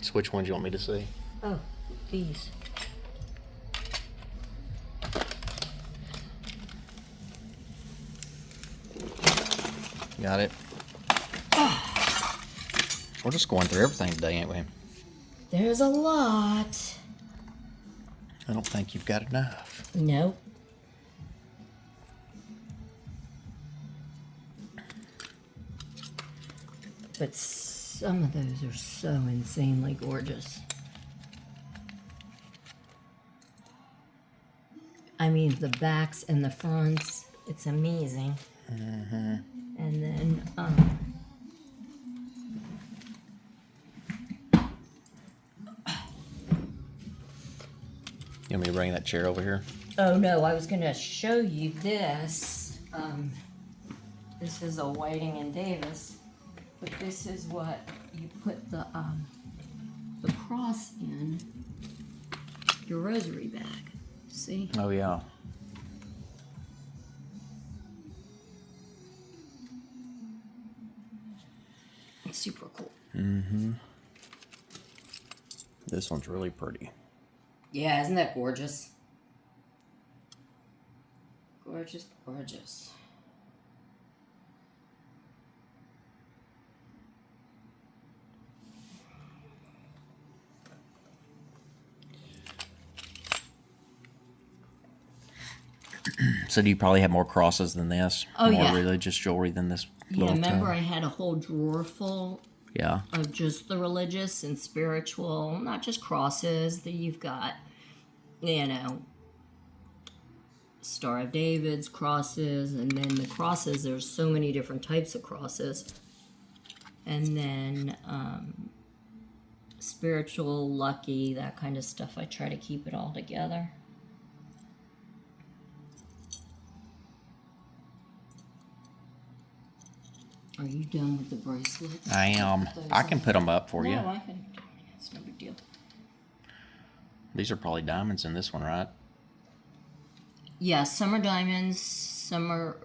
A: So which one do you want me to see?
B: Oh, these.
A: Got it. We're just going through everything today, ain't we?
B: There's a lot.
A: I don't think you've got enough.
B: Nope. But some of those are so insanely gorgeous. I mean, the backs and the fronts, it's amazing.
A: Mm-hmm.
B: And then,
A: You want me to bring that chair over here?
B: Oh no, I was gonna show you this. This is a Whiting and Davis, but this is what you put the cross in your rosary bag. See?
A: Oh, yeah.
B: It's super cool.
A: Mm-hmm. This one's really pretty.
B: Yeah, isn't that gorgeous? Gorgeous, gorgeous.
A: So do you probably have more crosses than this?
B: Oh,
A: more
B: yeah.
A: religious jewelry than this
B: Yeah,
A: little
B: remember
A: tub?
B: I had a whole drawer full
A: Yeah.
B: of just the religious and spiritual, not just crosses. That you've got, you know, Star of David's crosses, and then the crosses, there's so many different types of crosses. And then spiritual, lucky, that kind of stuff. I try to keep it all together. Are you done with the bracelets?
A: I am. I can put them up for you.
B: No, I can. It's no big deal.
A: These are probably diamonds in this one, right?
B: Yeah, some are diamonds, some are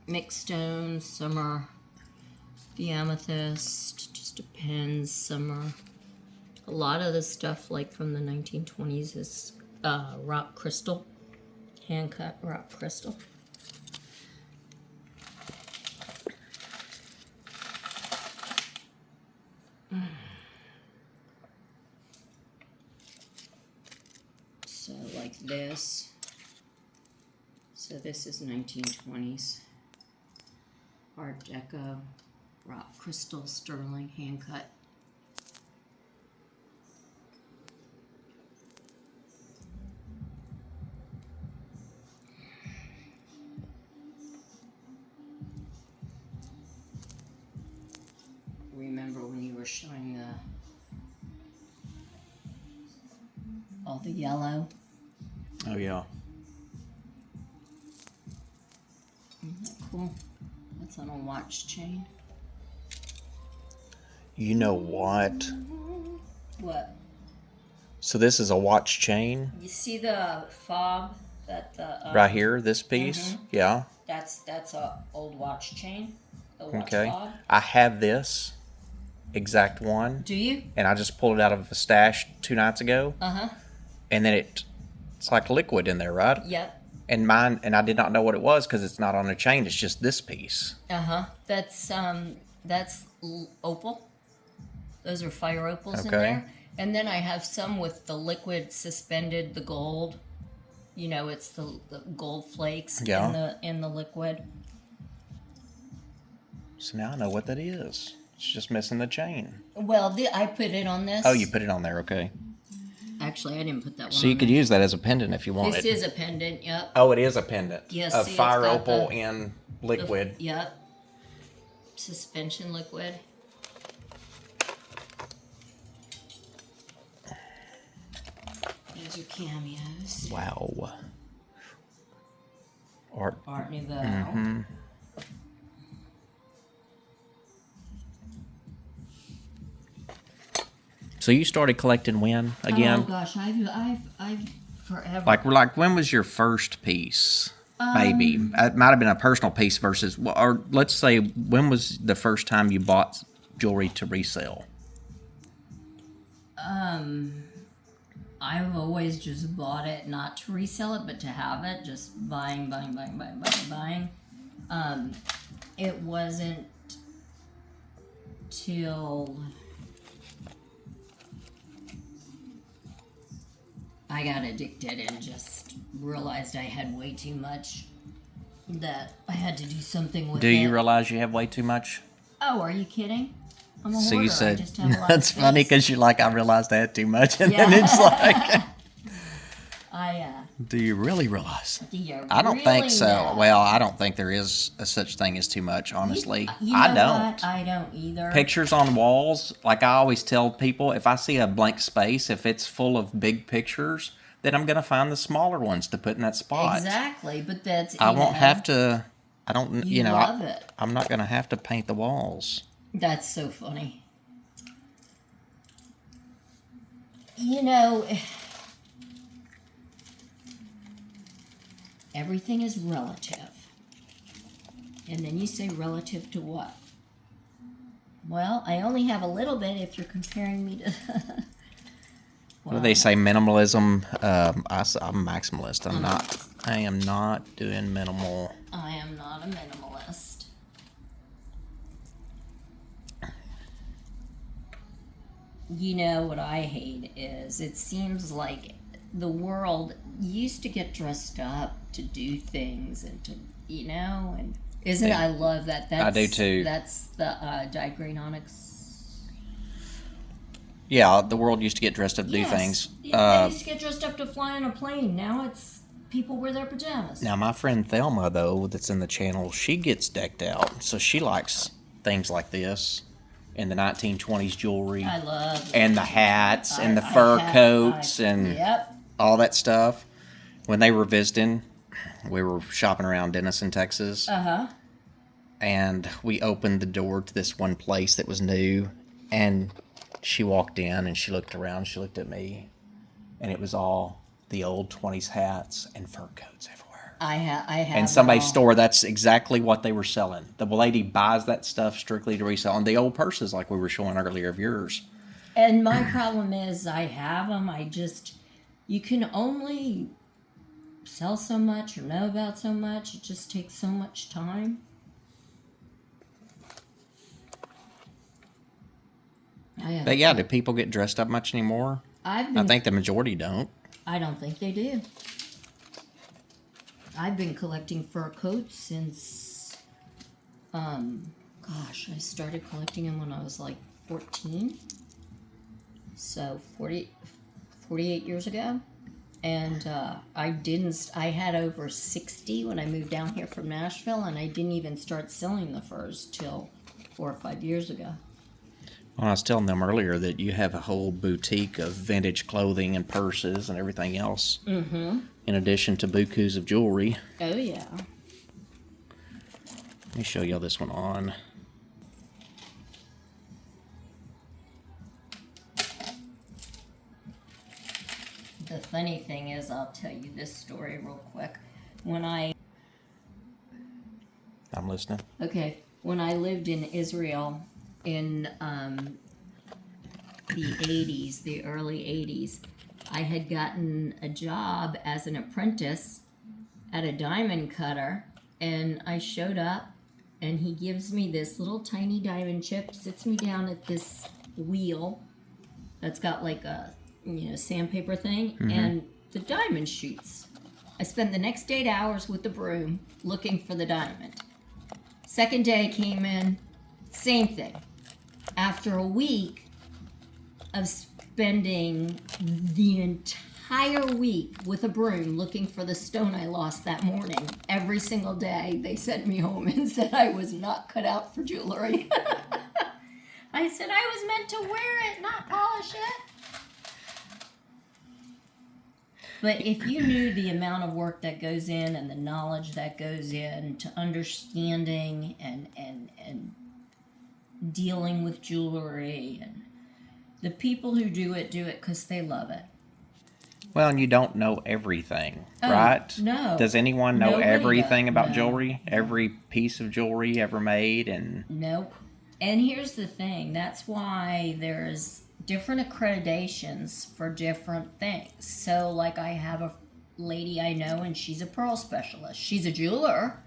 B: mixed stones, some are the amethyst. Just depends. Some are. A lot of the stuff, like from the 1920s, is rock crystal, hand cut rock crystal. So like this. So this is 1920s. Art Deco, rock crystal, sterling, hand cut. Remember when you were showing all the yellow?
A: Oh, yeah.
B: Isn't that cool? That's on a watch chain.
A: You know what?
B: What?
A: So this is a watch chain
B: You see the fob that the
A: right here, this piece? Yeah.
B: That's a old watch chain. The watch
A: Okay.
B: fob.
A: I have this exact one,
B: Do you?
A: and I just pulled it out of a stash 2 nights ago,
B: Uh-huh.
A: and then it's like liquid in there, right?
B: Yep.
A: And mine, and I did not know what it was because it's not on a chain. It's just this piece.
B: Uh-huh. That's opal. Those are fire opals in
A: Okay.
B: there. And then I have some with the liquid suspended, the gold. You know, it's the gold flakes
A: Yeah.
B: in the liquid.
A: So now I know what that is. It's just missing the chain.
B: Well, I put it on this.
A: Oh, you put it on there, okay.
B: Actually, I didn't put that one
A: So you
B: on
A: could
B: there.
A: use that as a pendant if you wanted.
B: This is a pendant, yep.
A: Oh, it is a pendant.
B: Yes,
A: Of
B: see, it's
A: fire
B: got
A: opal
B: the-
A: in liquid.
B: Yep. Suspension liquid. Those are cameos.
A: Wow. Art.
B: Art Nouveau.
A: Mm-hmm. So you started collecting when again?
B: Oh gosh, I've forever.
A: Like when was your first piece? Maybe it might have been a personal piece versus, or let's say, when was the first time you bought jewelry to resell?
B: I've always just bought it not to resell it, but to have it. Just buying. It wasn't till I got addicted and just realized I had way too much that I had to do something with it.
A: Do you realize you have way too much?
B: Oh, are you kidding? I'm a
A: So
B: hoarder.
A: you
B: I
A: said
B: just have a lot
A: that's
B: of
A: funny
B: space.
A: because you're like, I realized I had too much, and
B: Yeah.
A: then it's like,
B: I
A: do you really realize?
B: do you
A: I don't think
B: really
A: so.
B: know?
A: Well, I don't think there is a such thing as too much. Honestly,
B: You know
A: I don't.
B: What? I don't either.
A: Pictures on walls, like I always tell people, if I see a blank space, if it's full of big pictures, then I'm going to find the smaller ones to put in that spot.
B: Exactly, but that's
A: I won't have to. I don't.
B: You love it.
A: I'm not going to have to paint the walls.
B: That's so funny. Everything is relative. And then you say relative to what? Well, I only have a little bit if you're comparing me to...
A: What do they say? Minimalism. I'm maximalist. I'm not. I am not doing minimal.
B: I am not a minimalist. What I hate is it seems like the world used to get dressed up to do things and to, and isn't it? I love that.
A: I do too.
B: That's the dyed green onyx.
A: Yeah, the world used to get dressed up to do things.
B: They used to get dressed up to fly on a plane. Now it's people wear their pajamas.
A: Now, my friend Thelma, though, that's in the channel, she gets decked out. So she likes things like this and the 1920s jewelry.
B: I love it.
A: And the hats and the fur coats and all that stuff. When they were visiting, we were shopping around Denison, Texas.
B: Uh-huh.
A: And we opened the door to this one place that was new. And she walked in and she looked around. She looked at me. And it was all the old 20s hats and fur coats everywhere.
B: I have.
A: In somebody's store, that's exactly what they were selling. The lady buys that stuff strictly to resell. And the old purses, like we were showing earlier of yours.
B: And my problem is I have them. You can only sell so much or know about so much. It just takes so much time.
A: But yeah, do people get dressed up much anymore? I think the majority don't.
B: I don't think they do. I've been collecting fur coats since, I started collecting them when I was like 14. So 48 years ago. And I had over 60 when I moved down here from Nashville, and I didn't even start selling the furs till 4 or 5 years ago.
A: Well, I was telling them earlier that you have a whole boutique of vintage clothing and purses and everything else.
B: Mm-hmm.
A: In addition to bukus of jewelry.
B: Oh, yeah.
A: Let me show y'all this one on.
B: The funny thing is, I'll tell you this story real quick.
A: I'm listening.
B: Okay. When I lived in Israel in the 80s, the early 80s, I had gotten a job as an apprentice at a diamond cutter, and I showed up, and he gives me this little tiny diamond chip, sits me down at this wheel that's got like a sandpaper thing, and the diamond shoots. I spent the next 8 hours with the broom looking for the diamond. Second day came in, same thing. After a week of spending the entire week with a broom looking for the stone I lost that morning, every single day they sent me home and said I was not cut out for jewelry. I said I was meant to wear it, not polish it. But if you knew the amount of work that goes in and the knowledge that goes in to understanding and dealing with jewelry, and the people who do it because they love it.
A: Well, and you don't know everything, right?
B: No.
A: Does anyone know
B: Nobody
A: everything
B: does.
A: about
B: No.
A: jewelry? Every piece of jewelry ever made?
B: Nope. And here's the thing. That's why there's different accreditations for different things. So, like, I have a lady I know, and she's a pearl specialist. She's a jeweler,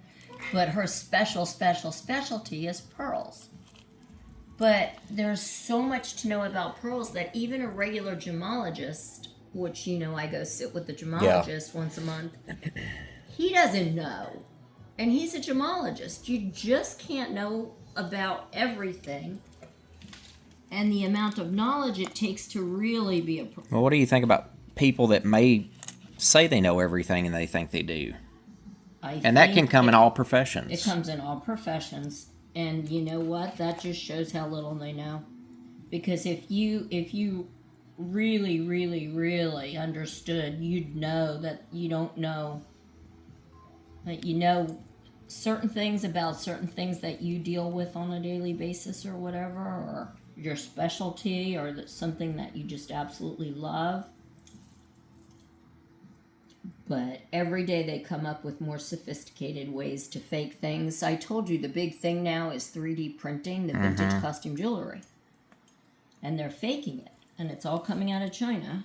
B: but her specialty is pearls. But there's so much to know about pearls that even a regular gemologist, which, I go sit with the gemologist once a month, he doesn't know. And he's a gemologist. You just can't know about everything. And the amount of knowledge it takes to really be a pro.
A: Well, what do you think about people that may say they know everything and they think they do? And that can come in all professions.
B: It comes in all professions. And you know what? That just shows how little they know. Because if you really, really, really understood, you'd know that you don't know. That you know certain things about certain things that you deal with on a daily basis or whatever, or your specialty, or that's something that you just absolutely love. But every day they come up with more sophisticated ways to fake things. I told you the big thing now is 3D printing the vintage costume jewelry. And they're faking it. And it's all coming out of China.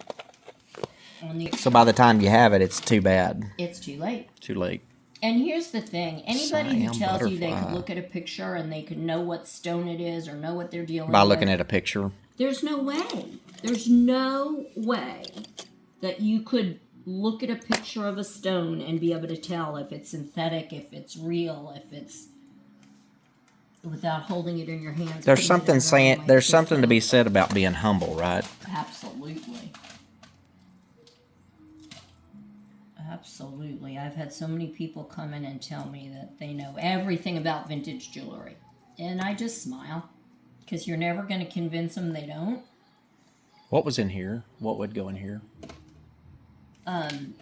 A: So by the time you have it, it's too bad.
B: It's too late.
A: Too late.
B: And here's the thing. Anybody who
A: Siam
B: tells you they
A: butterfly.
B: can look at a picture and they can know what stone it is or know what they're dealing with.
A: By looking at a picture.
B: There's no way. There's no way that you could look at a picture of a stone and be able to tell if it's synthetic, if it's real, if it's without holding it in your hands.
A: There's something to be said about being humble, right?
B: Absolutely. Absolutely. I've had so many people come in and tell me that they know everything about vintage jewelry. And I just smile. Because you're never going to convince them they don't.
A: What was in here? What would go in here?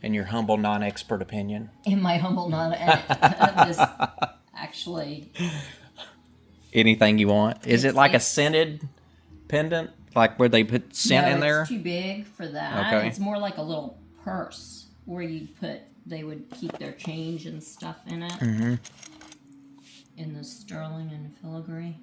A: In your humble, non-expert opinion?
B: In my humble actually...
A: Anything you want? Is it like a scented pendant? Like where they put scent in there?
B: It's too big for that.
A: Okay.
B: It's more like a little purse where they would keep their change and stuff in it.
A: Mm-hmm.
B: In the sterling and filigree.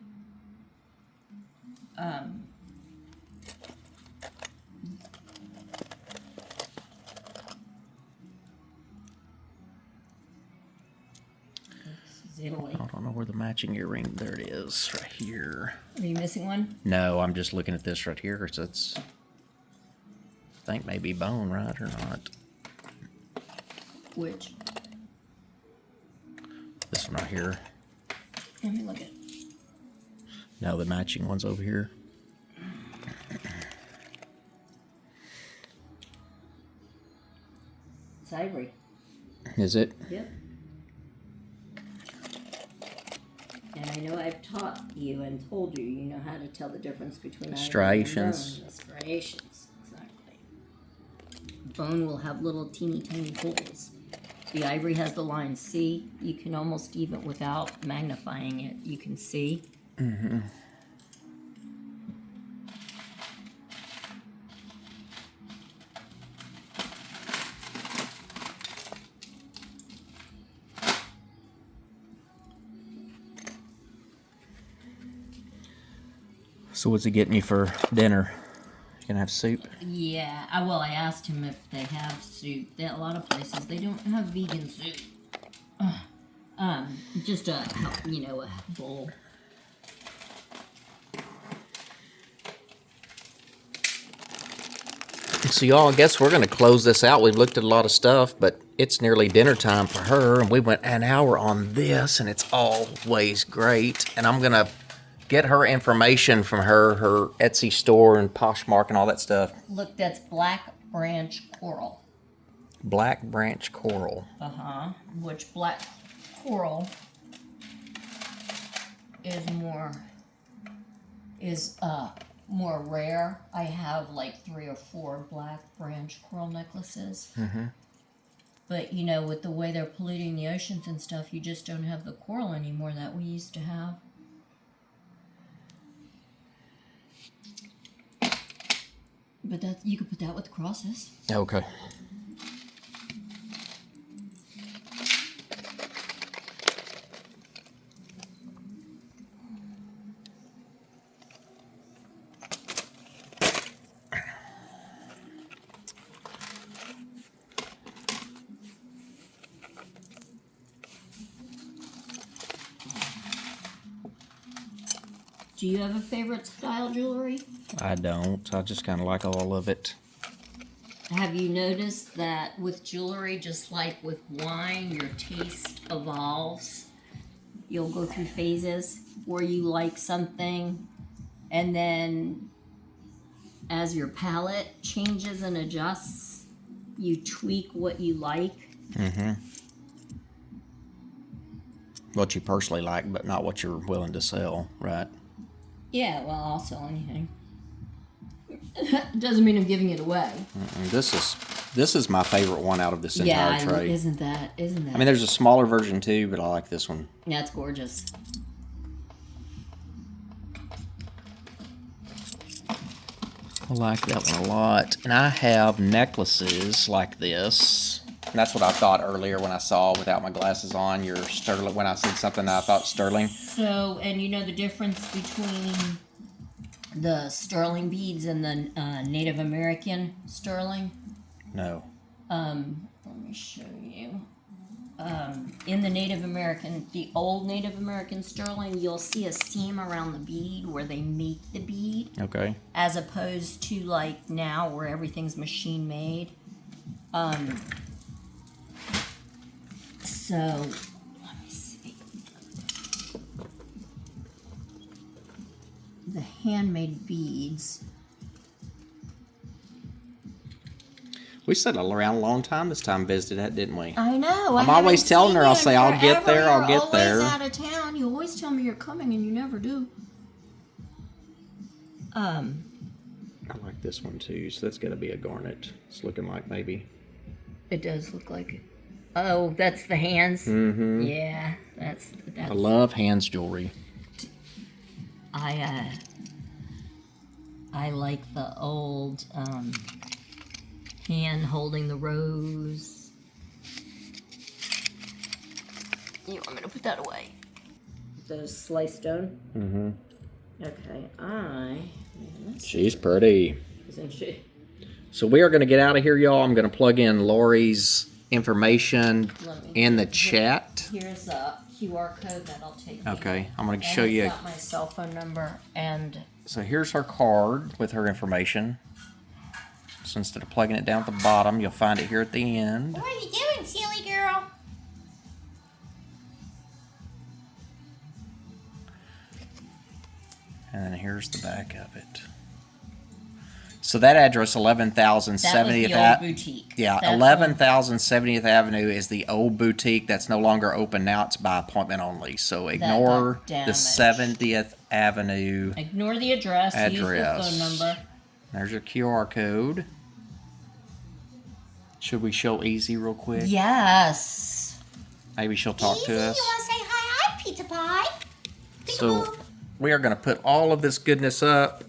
B: This is Italy.
A: I don't know where the matching earring. There it is, right here.
B: Are you missing one?
A: No, I'm just looking at this right here. It's I think maybe bone, right, or not?
B: Which?
A: This one right here.
B: Let me look at.
A: No, the matching one's over here.
B: It's ivory.
A: Is it?
B: Yep. And I know I've taught you and told you, you know how to tell the difference between ivory
A: Striations.
B: and bone. Striations, exactly. Bone will have little teeny tiny holes. The ivory has the line C. You can almost even, without magnifying it, you can see.
A: Mm-hmm. So what's he getting you for dinner? You gonna have soup?
B: Yeah, I asked him if they have soup. A lot of places, they don't have vegan soup. Just a bowl.
A: So y'all, I guess we're gonna close this out. We've looked at a lot of stuff, but it's nearly dinner time for her, and we went an hour on this, and it's always great. And I'm gonna get her information from her Etsy store and Poshmark and all that stuff.
B: Look, that's black branch coral.
A: Black branch coral.
B: Which black coral is more rare. I have like 3 or 4 black branch coral necklaces.
A: Mm-hmm.
B: But with the way they're polluting the oceans and stuff, you just don't have the coral anymore that we used to have. But you could put that with crosses.
A: Okay.
B: Do you have a favorite style jewelry?
A: I don't. I just kind of like all of it.
B: Have you noticed that with jewelry, just like with wine, your taste evolves? You'll go through phases where you like something, and then as your palette changes and adjusts, you tweak what you like.
A: Mm-hmm. What you personally like, but not what you're willing to sell, right?
B: Yeah, well, I'll sell anything. Doesn't mean I'm giving it away.
A: This is my favorite one out of this entire tray.
B: Isn't that?
A: I mean, there's a smaller version too, but I like this one.
B: Yeah, it's gorgeous.
A: I like that one a lot. And I have necklaces like this. And that's what I thought earlier when I saw, without my glasses on, your sterling. When I said something that I thought sterling.
B: So, and you know the difference between the sterling beads and the Native American sterling?
A: No.
B: Let me show you. In the Native American, the old Native American sterling, you'll see a seam around the bead where they make the bead.
A: Okay.
B: As opposed to like now where everything's machine made. So, let me see. The handmade beads.
A: We sat around a long time this time, visited that, didn't we?
B: I know.
A: I'm always telling her, I'll say, I'll get there, I'll get there.
B: You're always out of town. You always tell me you're coming and you never do.
A: I like this one too, so that's got to be a garnet. It's looking like maybe.
B: It does look like it. Oh, that's the hands?
A: Mm-hmm.
B: Yeah, that's
A: I love hands jewelry.
B: I like the old hand holding the rose. You want me to put that away? Those sliced stone?
A: Mm-hmm.
B: Okay,
A: She's pretty.
B: Isn't she?
A: So we are going to get out of here, y'all. I'm going to plug in Laurie's information in the chat.
B: Here's a QR code that'll take me.
A: Okay, I'm going to show you.
B: It's got my cell phone number and.
A: So here's her card with her information. So instead of plugging it down at the bottom, you'll find it here at the end.
B: What are you doing, silly girl?
A: And then here's the back of it. So that address, 11,070th.
B: That was the old boutique.
A: Yeah,
B: That's
A: 11,070th Avenue is the old boutique that's no longer open now. It's by appointment only. So ignore the 70th Avenue.
B: Ignore the address. Use the phone number.
A: There's your QR code. Should we show Easy real quick?
B: Yes.
A: Maybe she'll talk to us.
B: You want to say hi, Pizza Pie?
A: So we are going to put all of this goodness up.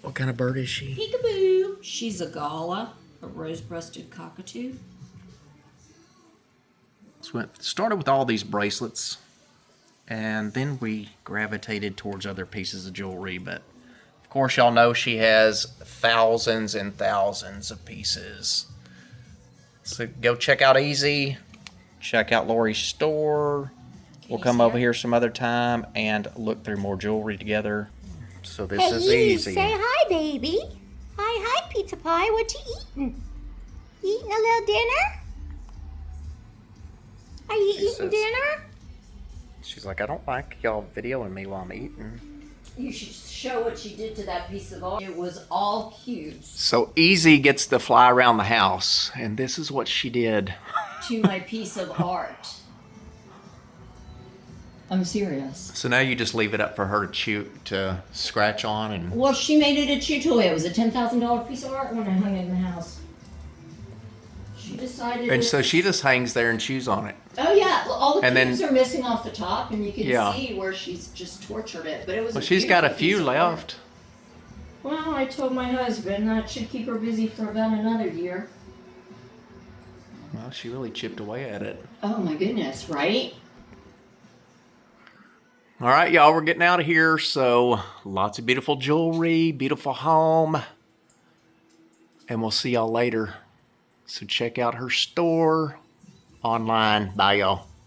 A: What kind of bird is she?
B: Peekaboo. She's a gala, a rose-breasted cockatoo.
A: So we started with all these bracelets, and then we gravitated towards other pieces of jewelry. But of course, y'all know she has thousands and thousands of pieces. So go check out Easy. Check out Laurie's store. We'll come over here some other time and look through more jewelry together. So this is Easy.
D: Say hi, baby. Hi, Pizza Pie. What you eating? Eating a little dinner? Are you eating dinner?
A: She's like, I don't like y'all videoing me while I'm eating.
B: You should show what she did to that piece of art. It was all cubes.
C: So Easy gets to fly around the house, and this is what she did.
B: To my piece of art. I'm serious.
A: So now you just leave it up for her to scratch on and.
B: Well, she made it a chew toy. It was a $10,000 piece of art when I hung it in the house. She decided.
A: And so she just hangs there and chews on it.
B: Oh yeah, all the
A: And
B: cubes
A: then-
B: are missing off the top, and you can
A: Yeah.
B: see where she's just tortured it. But it was.
A: Well, she's got a few
B: piece of art.
A: left.
B: Well, I told my husband that should keep her busy for about another year.
A: Well, she really chipped away at it.
B: Oh my goodness, right?
A: All right, y'all, we're getting out of here. So lots of beautiful jewelry, beautiful home. And we'll see y'all later. So check out her store online. Bye, y'all.